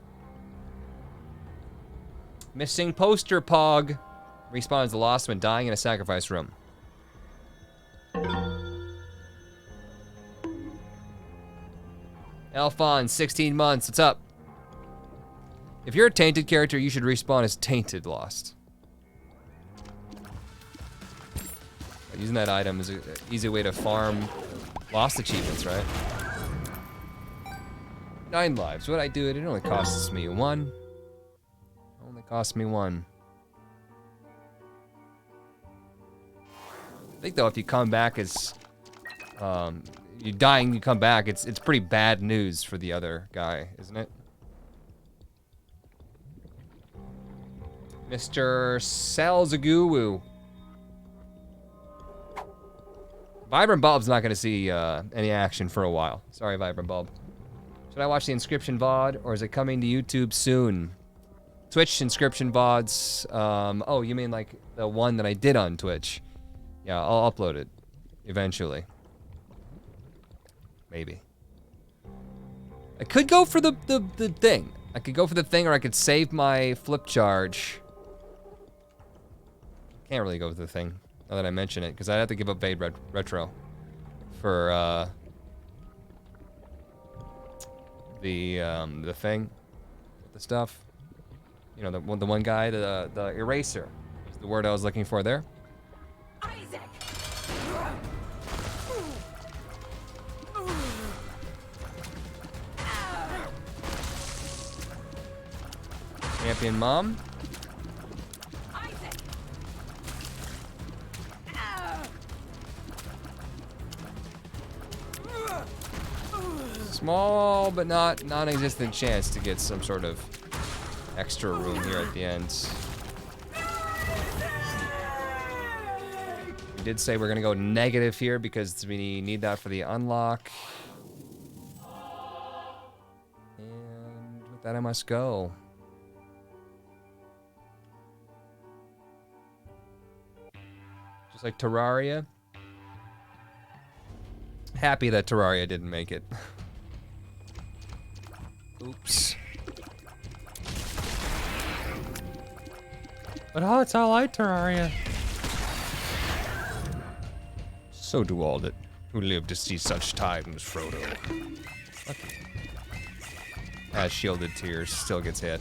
S1: Missing poster pog. Respawns the lost when dying in a sacrifice room. Alphon, 16 months, what's up? If you're a Tainted character, you should respawn as Tainted Lost. Using that item is an easy way to farm Lost achievements, right? 9 lives, what'd I do? It only costs me 1. Only cost me 1. I think though, if you come back as, you dying, you come back, it's pretty bad news for the other guy, isn't it? Mr. Salzaguru. Vibrant Bulb's not gonna see any action for a while. Sorry, Vibrant Bulb. Should I watch the Inscription VOD, or is it coming to YouTube soon? Twitch Inscription VODs, oh, you mean like the one that I did on Twitch? Yeah, I'll upload it eventually. Maybe. I could go for the thing. I could go for the thing, or I could save my flip charge. Can't really go for the thing, now that I mention it, because I'd have to give up Vade Retro for the thing, the stuff. You know, the one guy, the eraser is the word I was looking for there.
S2: Isaac!
S1: Champion Mom.
S2: Isaac!
S1: Small but not non-existent chance to get some sort of extra room here at the end. We did say we're gonna go negative here because we need that for the unlock. And with that I must go. Just like Terraria. Happy that Terraria didn't make it. Oops. But oh, it's all like Terraria. So do all that who live to see such times, Frodo. Okay. As Shielded Tears still gets hit.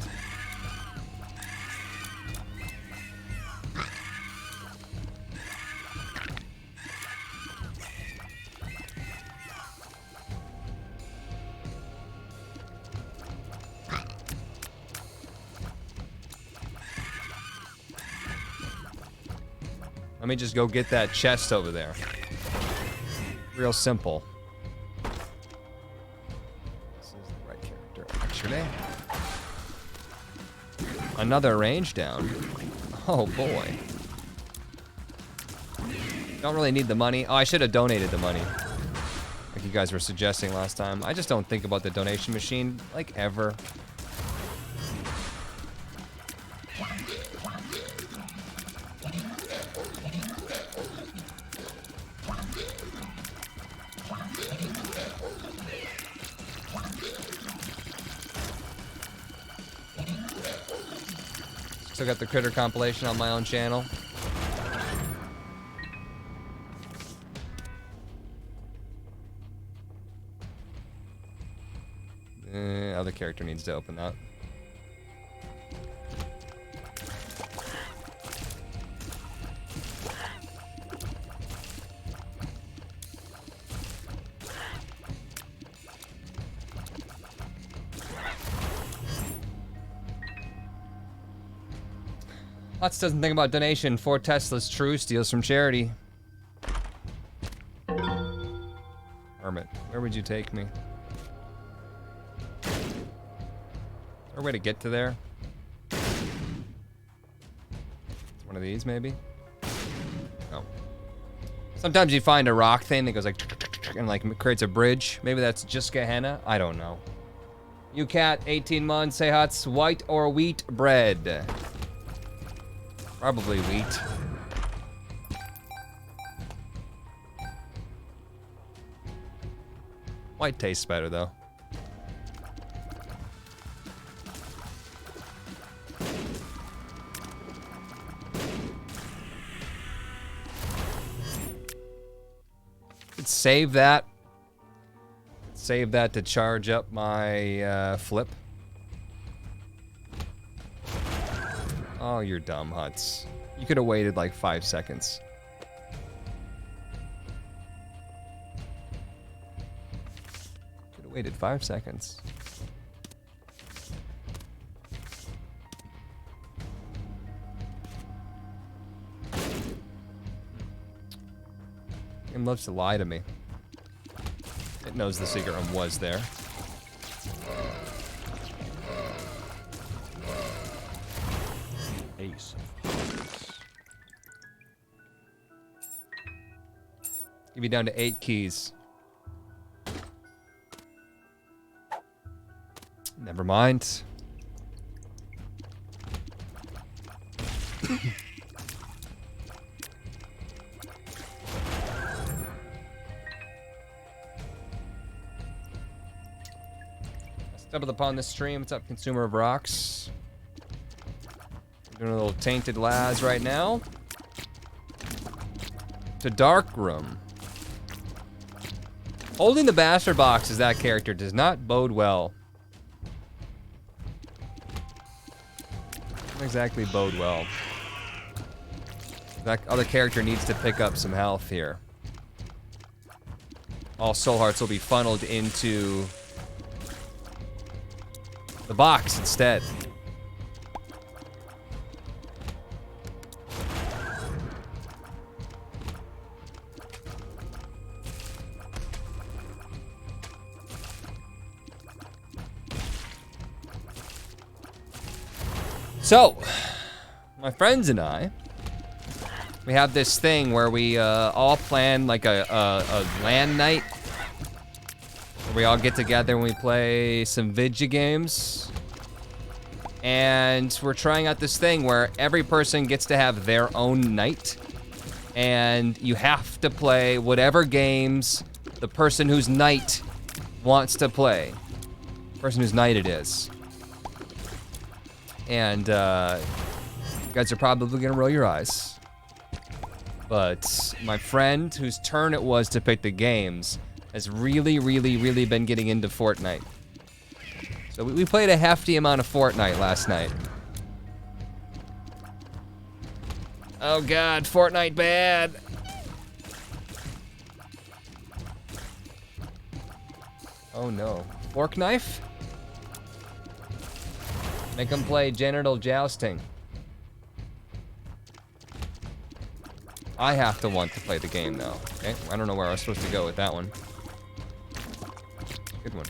S1: Let me just go get that chest over there. Real simple. This is the right character, actually. Another range down. Oh boy. Don't really need the money. Oh, I should have donated the money, like you guys were suggesting last time. I just don't think about the donation machine, like, ever. Still got the critter compilation on my own channel. Other character needs to open that. Lutz doesn't think about donation. 4 Teslas true, steals from charity. Hermit, where would you take me? Is there a way to get to there? One of these, maybe? No. Sometimes you find a rock thing that goes like and like creates a bridge. Maybe that's just Gehenna. I don't know. You cat, 18 months. Hey, Huts, white or wheat bread? Probably wheat. White tastes better though. Let's save that. Save that to charge up my flip. Oh, you're dumb, Huts. You could have waited like 5 seconds. Could have waited 5 seconds. Game loves to lie to me. It knows the secret room was there.
S3: Ace of hearts.
S1: Give you down to 8 keys. Never mind. Stumbled upon this stream. What's up, consumer of rocks? Doing a little Tainted Laz right now. To Dark Room. Holding the bastard box as that character does not bode well. Doesn't exactly bode well. That other character needs to pick up some health here. All soul hearts will be funneled into the box instead. So, my friends and I, we have this thing where we all plan like a LAN night. Where we all get together and we play some video games. And we're trying out this thing where every person gets to have their own night. And you have to play whatever games the person whose night wants to play. Person whose night it is. And you guys are probably gonna roll your eyes. But my friend whose turn it was to pick the games has really been getting into Fortnite. So we played a hefty amount of Fortnite last night. Oh God, Fortnite bad. Oh no, fork knife? Make them play genital jousting. I have to want to play the game though. Okay, I don't know where I was supposed to go with that one. Good one.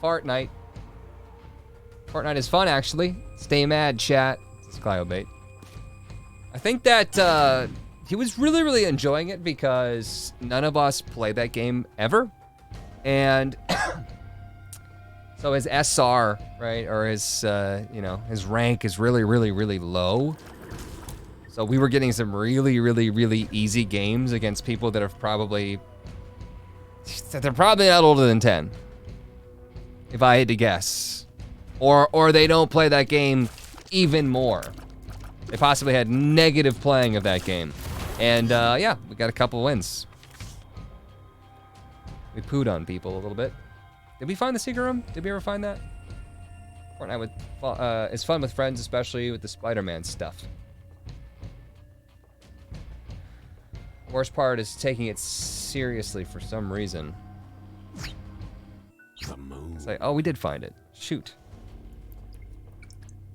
S1: Fortnite. Fortnite is fun actually. Stay mad, chat. It's Clyobait. I think that he was really enjoying it because none of us play that game ever. And so his SR, right, or his, you know, his rank is really low. So we were getting some really easy games against people that they're probably not older than 10. If I had to guess. Or they don't play that game even more. They possibly had negative playing of that game. And yeah, we got a couple wins. We pooed on people a little bit. Did we find the secret room? Did we ever find that? Fortnite is fun with friends, especially with the Spider-Man stuff. Worst part is taking it seriously for some reason.
S3: The moon.
S1: It's like, oh, we did find it. Shoot.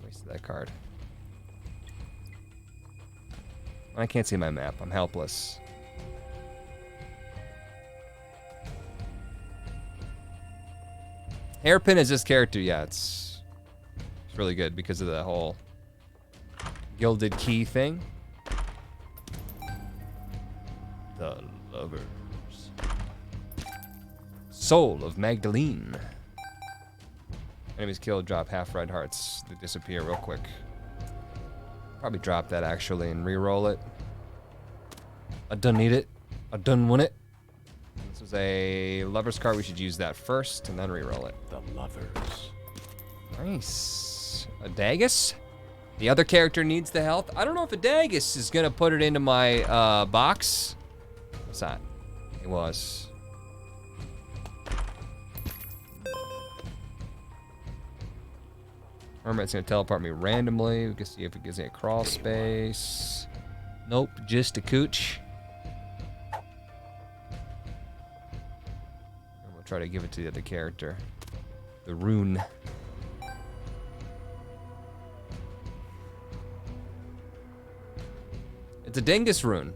S1: Wasted that card. I can't see my map. I'm helpless. Hairpin is this character. Yeah, it's really good because of the whole gilded key thing. The lovers. Soul of Magdalene. Enemies killed, drop half red hearts. They disappear real quick. Probably drop that actually and re-roll it. I done need it. I done want it. This is a lover's card. We should use that first and then re-roll it.
S3: The lovers.
S1: Nice. Adagus? The other character needs the health. I don't know if Adagus is gonna put it into my box. What's that? It was. Hermit's gonna teleport me randomly. We can see if it gives me a crawl space. Nope, just a cooch. And we'll try to give it to the other character. The rune. It's a dingus rune.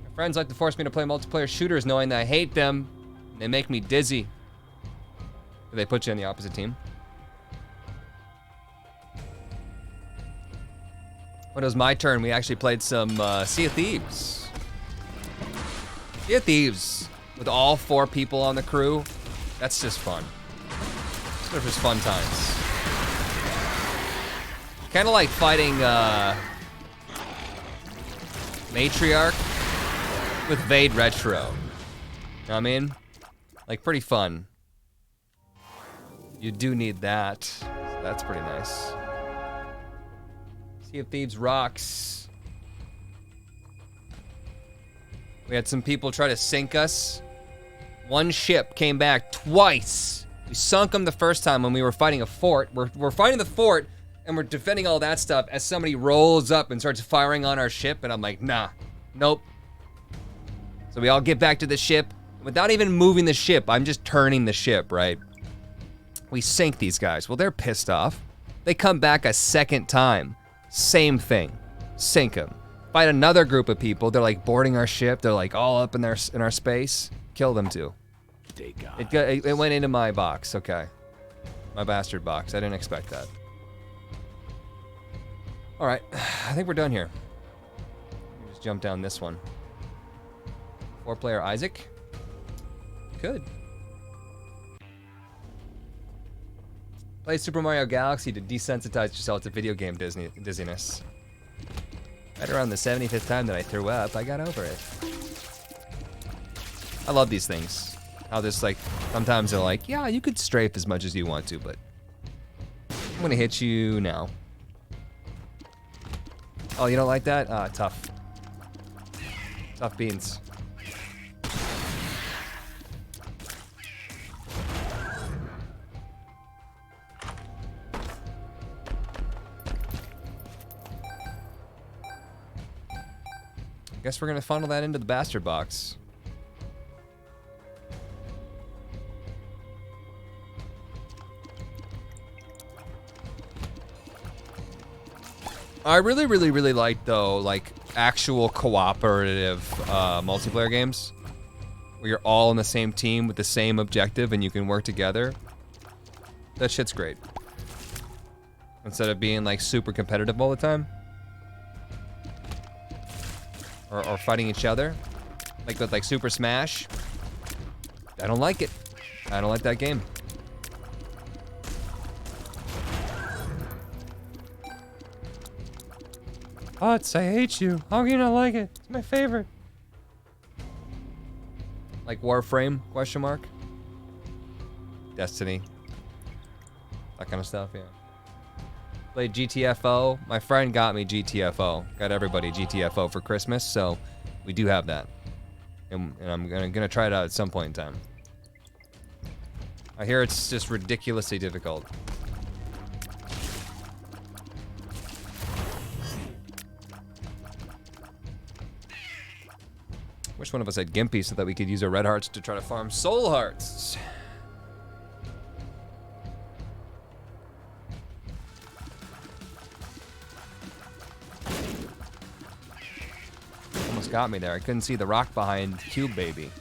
S1: My friends like to force me to play multiplayer shooters knowing that I hate them. They make me dizzy. They put you on the opposite team. When it was my turn, we actually played some Sea of Thieves. Sea of Thieves with all 4 people on the crew. That's just fun. It's just fun times. Kind of like fighting Matriarch with Vade Retro. You know what I mean? Like, pretty fun. You do need that. So that's pretty nice. Sea of Thieves rocks. We had some people try to sink us. One ship came back twice. We sunk them the first time when we were fighting a fort. We're fighting the fort, and we're defending all that stuff as somebody rolls up and starts firing on our ship, and I'm like, nah, nope. So we all get back to the ship. Without even moving the ship, I'm just turning the ship, right? We sink these guys. Well, they're pissed off. They come back a second time. Same thing. Sink them. Fight another group of people. They're like boarding our ship. They're like all up in our space. Kill them too. It went into my box. Okay. My bastard box. I didn't expect that. All right. I think we're done here. Just jump down this one. 4-player Isaac. Good. Play Super Mario Galaxy to desensitize yourself to video game dizziness. Right around the 75th time that I threw up, I got over it. I love these things. How this, like, sometimes they're like, yeah, you could strafe as much as you want to, but I'm gonna hit you now. Oh, you don't like that? Ah, tough. Tough beans. Guess we're gonna funnel that into the bastard box. I really like, though, like, actual cooperative multiplayer games where you're all on the same team with the same objective and you can work together. That shit's great. Instead of being, like, super competitive all the time. Or fighting each other. Like with, like, Super Smash. I don't like it. I don't like that game. Bots, I hate you. How can you not like it? It's my favorite. Like Warframe, question mark? Destiny. That kind of stuff, yeah. Played GTFO. My friend got me GTFO. Got everybody GTFO for Christmas, so we do have that. And I'm gonna try it out at some point in time. I hear it's just ridiculously difficult. Wish one of us had Gimpy so that we could use our red hearts to try to farm soul hearts. Almost got me there. I couldn't see the rock behind Cube Baby.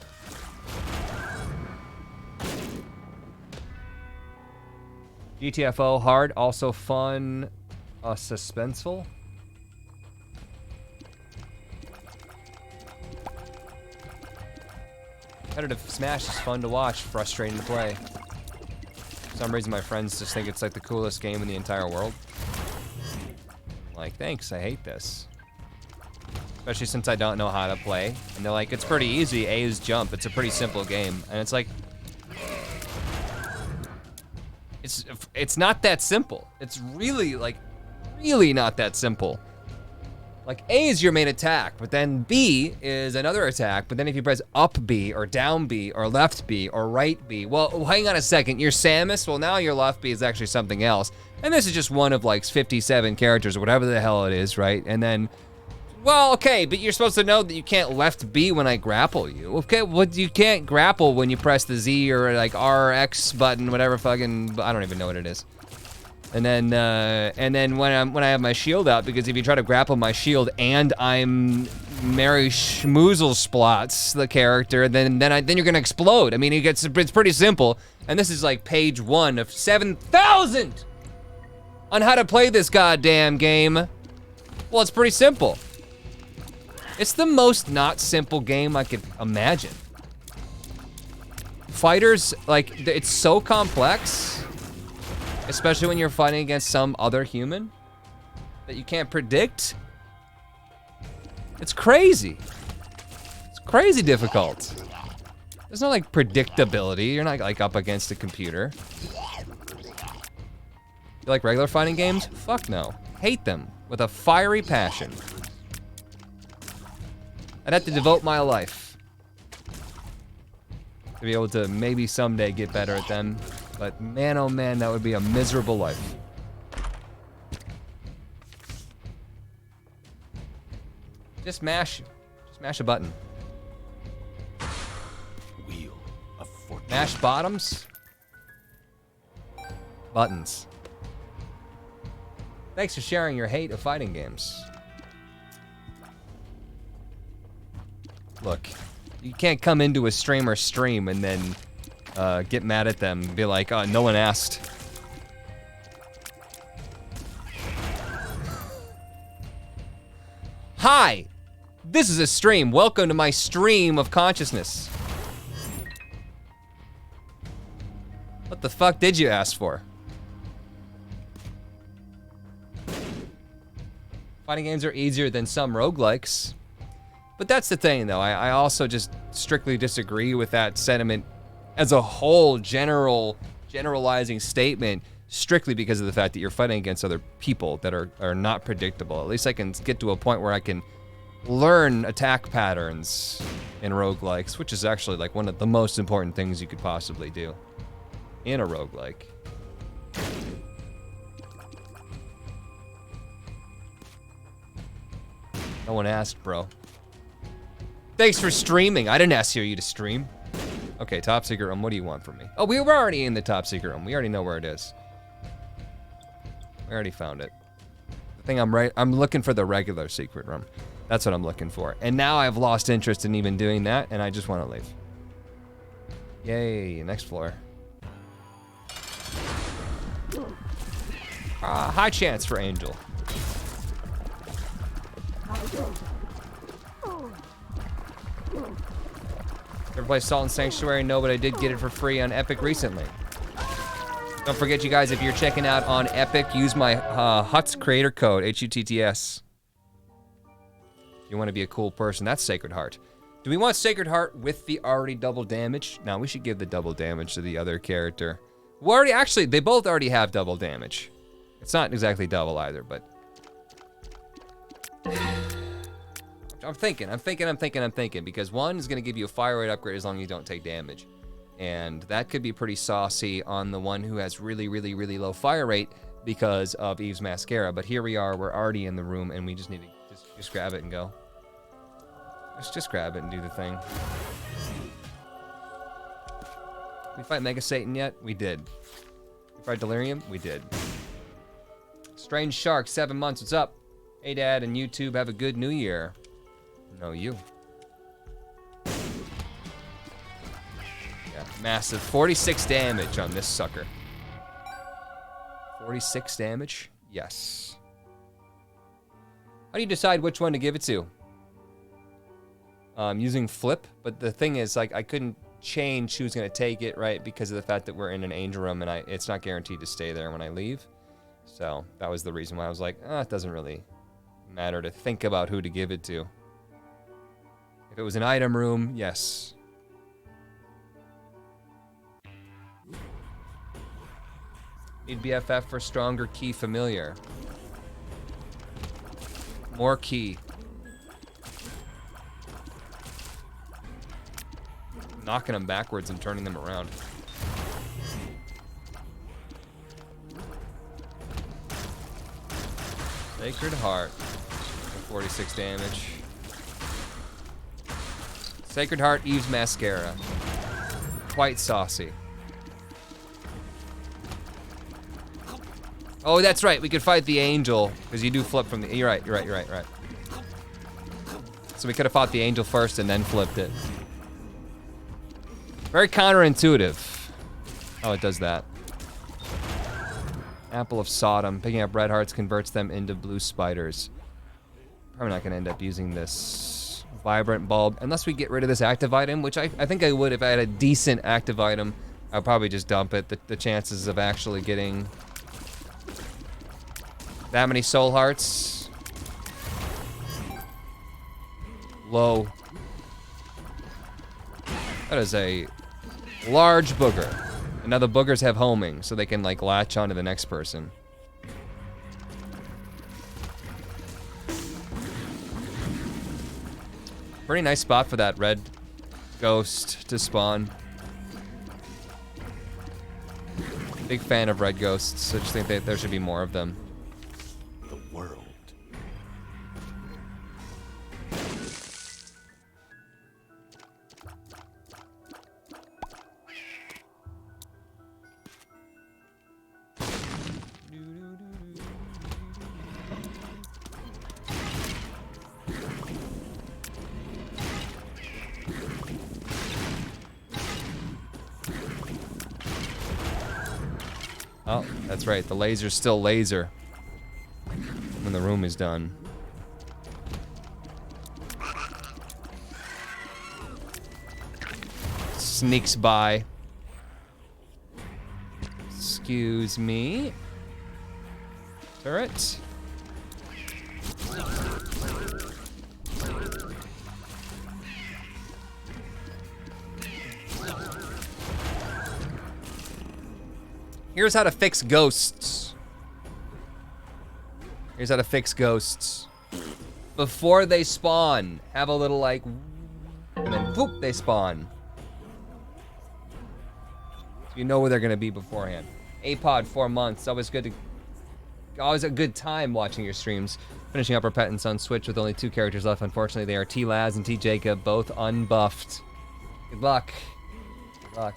S1: GTFO hard, also fun, suspenseful. Competitive Smash is fun to watch, frustrating to play. For some reason, my friends just think it's like the coolest game in the entire world. Like, thanks, I hate this. Especially since I don't know how to play. And they're like, it's pretty easy, A is jump, it's a pretty simple game. And it's like, it's not that simple. It's really, like, really not that simple. Like, A is your main attack, but then B is another attack, but then if you press up B, or down B, or left B, or right B, well, hang on a second, you're Samus? Well, now your left B is actually something else. And this is just one of, like, 57 characters, or whatever the hell it is, right? And then, well, okay, but you're supposed to know that you can't left B when I grapple you. Okay, well, you can't grapple when you press the Z or, like, R, X button, whatever fucking, I don't even know what it is. And then when I have my shield out, because if you try to grapple my shield and I'm Mary Schmoozlesplots, the character, then you're gonna explode. I mean, it's pretty simple. And this is like page 1 of 7,000 on how to play this goddamn game. Well, it's pretty simple. It's the most not simple game I could imagine. Fighters, like, it's so complex. Especially when you're fighting against some other human that you can't predict. It's crazy. It's crazy difficult. There's no like predictability. You're not like up against a computer. You like regular fighting games? Fuck no. Hate them with a fiery passion. I'd have to devote my life to be able to maybe someday get better at them. But man, oh man, that would be a miserable life. Just mash a button.
S3: Wheel of fortune.
S1: Mash bottoms. Buttons. Thanks for sharing your hate of fighting games. Look, you can't come into a streamer's stream and then get mad at them and be like, oh, no one asked. Hi, this is a stream. Welcome to my stream of consciousness. What the fuck did you ask for? Fighting games are easier than some roguelikes. But that's the thing, though. I also just strictly disagree with that sentiment as a whole generalizing statement, strictly because of the fact that you're fighting against other people that are not predictable. At least I can get to a point where I can learn attack patterns in roguelikes, which is actually like one of the most important things you could possibly do in a roguelike. No one asked, bro. Thanks for streaming. I didn't ask you to stream. Okay, top secret room, what do you want from me? Oh, we were already in the top secret room. We already know where it is. We already found it. I think I'm looking for the regular secret room. That's what I'm looking for. And now I've lost interest in even doing that, and I just want to leave. Yay, next floor. High chance for Angel. Ever play Salt and Sanctuary? No, but I did get it for free on Epic recently. Don't forget, you guys, if you're checking out on Epic, use my Huts creator code, HUTTS. If you want to be a cool person, that's Sacred Heart. Do we want Sacred Heart with the already double damage? No, we should give the double damage to the other character. Well, already, actually, they both already have double damage. It's not exactly double either, but... I'm thinking, because one is gonna give you a fire rate upgrade as long as you don't take damage. And that could be pretty saucy on the one who has really, really, really low fire rate because of Eve's Mascara. But here we are, we're already in the room, and we just need to just grab it and go. Let's just grab it and do the thing. We fight Mega Satan yet? We did. We fight Delirium? We did. Strange Shark, 7 months, what's up? Hey Dad and YouTube, have a good new year. No, you. Yeah, massive 46 damage on this sucker. 46 damage? Yes. How do you decide which one to give it to? Using flip, but the thing is, like, I couldn't change who's gonna take it, right? Because of the fact that we're in an angel room and it's not guaranteed to stay there when I leave. So that was the reason why I was like, it doesn't really matter to think about who to give it to. If it was an item room, yes. Need BFF for stronger key familiar. More key. Knocking them backwards and turning them around. Sacred Heart for 46 damage. Sacred Heart, Eve's Mascara. Quite saucy. Oh, that's right. We could fight the angel because you do flip from the. You're right. So we could have fought the angel first and then flipped it. Very counterintuitive. Oh, it does that. Apple of Sodom. Picking up red hearts converts them into blue spiders. Probably not going to end up using this vibrant bulb unless we get rid of this active item, which I think I would if I had a decent active item. I'd probably just dump it. The chances of actually getting that many soul hearts, low. That is a large booger. And now the boogers have homing, so they can like latch onto the next person. Pretty nice spot for that red ghost to spawn. Big fan of red ghosts. I just think that there should be more of them.
S3: The world.
S1: Oh, that's right. The laser's still laser when the room is done. Sneaks by. Excuse me. Turret. Here's how to fix ghosts. Here's how to fix ghosts. Before they spawn, have a little like, and then whoop, they spawn. So you know where they're gonna be beforehand. APOD 4 months, always good to, always a good time watching your streams. Finishing up Repentance on Switch with only 2 characters left. Unfortunately, they are T Laz and T Jacob, both unbuffed. Good luck. Good luck.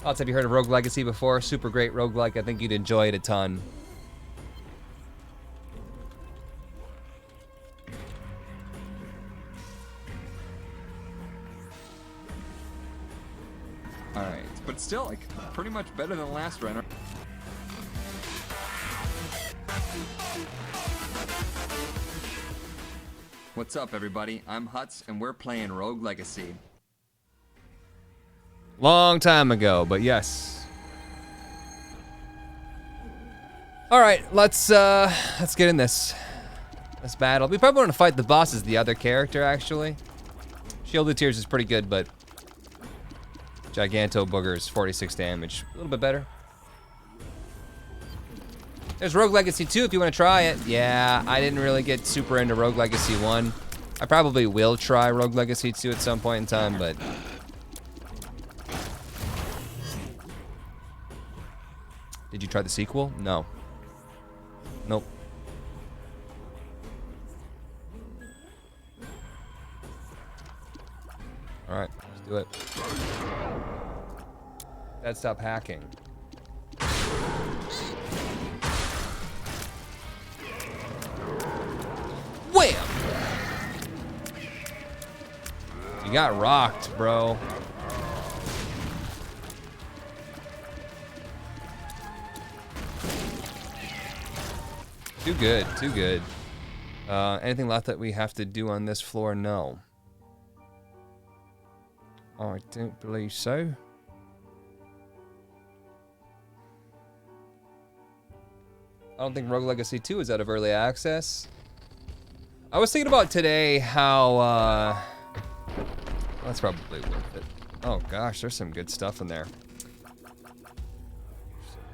S1: Lots, have you heard of Rogue Legacy before? Super great roguelike. I think you'd enjoy it a ton.
S5: Alright, but still, like, pretty much better than the last run. What's up, everybody? I'm Huts, and we're playing Rogue Legacy.
S1: Long time ago, but yes. All right, let's get in this battle. We probably want to fight the boss as the other character, actually. Shielded Tears is pretty good, but Giganto Boogers, 46 damage. A little bit better. There's Rogue Legacy 2 if you want to try it. Yeah, I didn't really get super into Rogue Legacy 1. I probably will try Rogue Legacy 2 at some point in time, but... Did you try the sequel? No. Nope. Alright, let's do it. Dad, stop hacking. Wham! You got rocked, bro. Too good, too good. Anything left that we have to do on this floor? No. Oh, I don't believe so. I don't think Rogue Legacy 2 is out of early access. I was thinking about today how, that's probably worth it. Oh gosh, there's some good stuff in there.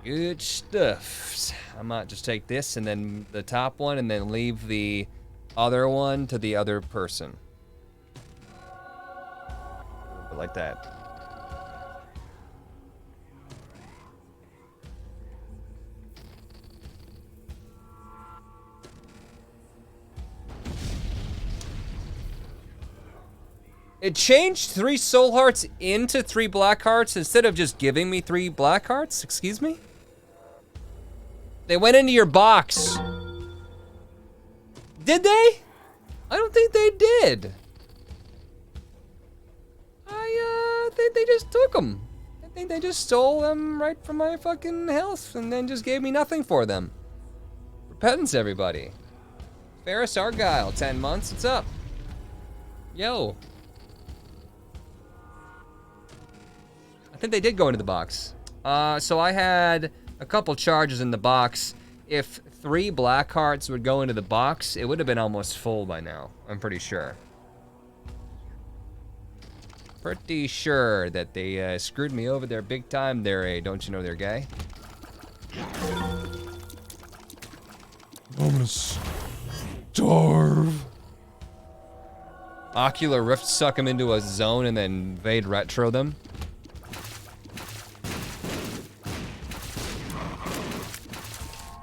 S1: Good stuff. I might just take this and then the top one and then leave the other one to the other person. Like that. It changed 3 soul hearts into 3 black hearts instead of just giving me 3 black hearts? Excuse me? They went into your box. Did they? I don't think they did. I think they just took them. I think they just stole them right from my fucking health and then just gave me nothing for them. Repentance, everybody. Ferris Argyle, 10 months, what's up? Yo. I think they did go into the box. So I had a couple charges in the box. If 3 black hearts would go into the box, it would have been almost full by now, I'm pretty sure. Pretty sure that they screwed me over there big time. They're a, don't you know they're gay?
S4: I'm gonna starve.
S1: Ocular Rift suck them into a zone and then Vade Retro them.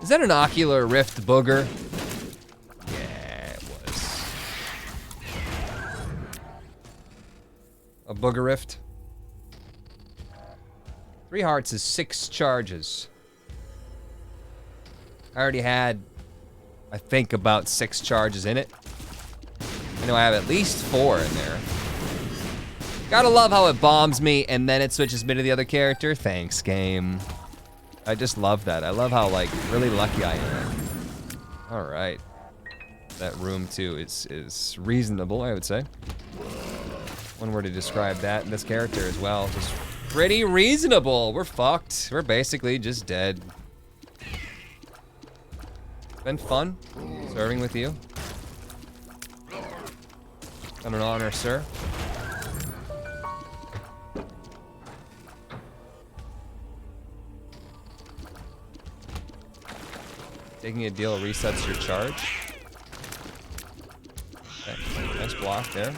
S1: Is that an Ocular Rift booger? Yeah, it was. A booger rift. 3 hearts is 6 charges. I already had, I think, about 6 charges in it. I know I have at least 4 in there. Gotta love how it bombs me and then it switches me to the other character. Thanks, game. I just love that. I love how, like, really lucky I am. All right. That room, too, is reasonable, I would say. One word to describe that and this character as well. Just pretty reasonable. We're fucked. We're basically just dead. It's been fun serving with you. Been an honor, sir. Taking a deal resets your charge. Okay, nice block there.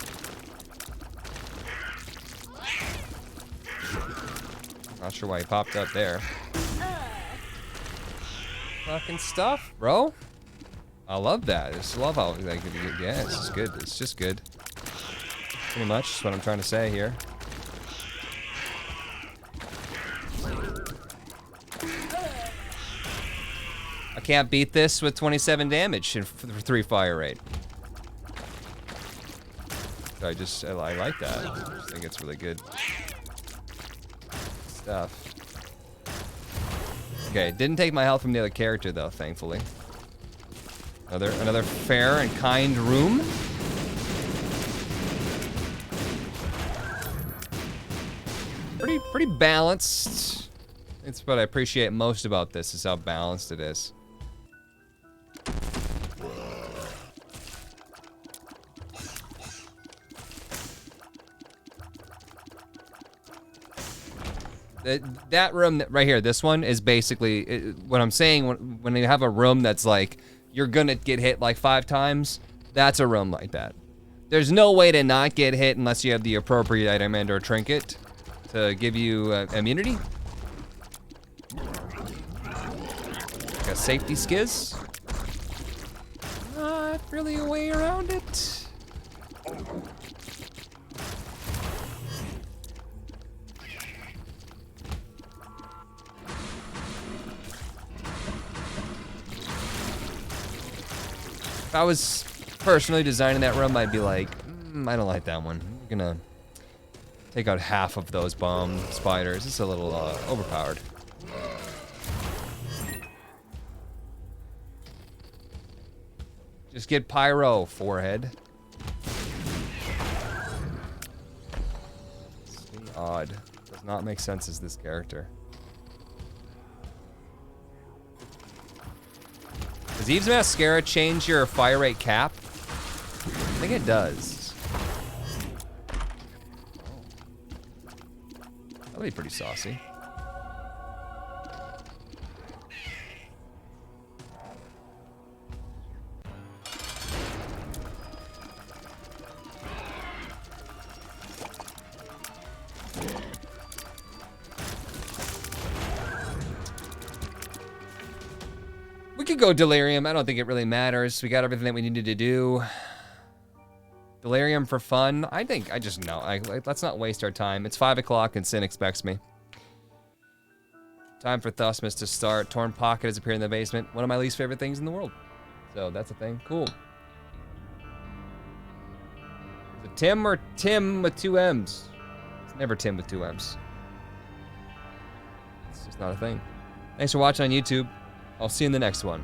S1: Not sure why he popped up there. Fucking stuff, bro. I love that. I just love how, like, yeah, it's just good. It's just good. Pretty much is what I'm trying to say here. I can't beat this with 27 damage and 3 fire rate. I like that. I just think it's really good stuff. Okay, didn't take my health from the other character though, thankfully. Another fair and kind room. Pretty balanced. It's what I appreciate most about this is how balanced it is. That room right here, this one is basically what I'm saying. When you have a room that's like you're gonna get hit like 5 times, that's a room like that. There's no way to not get hit unless you have the appropriate item and or trinket to give you immunity. Like a safety skiz. Not really a way around it. If I was personally designing that room, I'd be like, I don't like that one. I'm gonna take out half of those bomb spiders. It's a little overpowered. Just get pyro, forehead. Odd. Does not make sense as this character. Does Eve's Mascara change your fire rate cap? I think it does. That'll be pretty saucy. We could go Delirium. I don't think it really matters. We got everything that we needed to do. Delirium for fun. I just know. Let's not waste our time. It's 5 o'clock and Sin expects me. Time for Thusmus to start. Torn Pocket has appeared in the basement. One of my least favorite things in the world. So that's a thing. Cool. Is it Tim or Tim with 2 M's? It's never Tim with 2 M's. It's just not a thing. Thanks for watching on YouTube. I'll see you in the next one.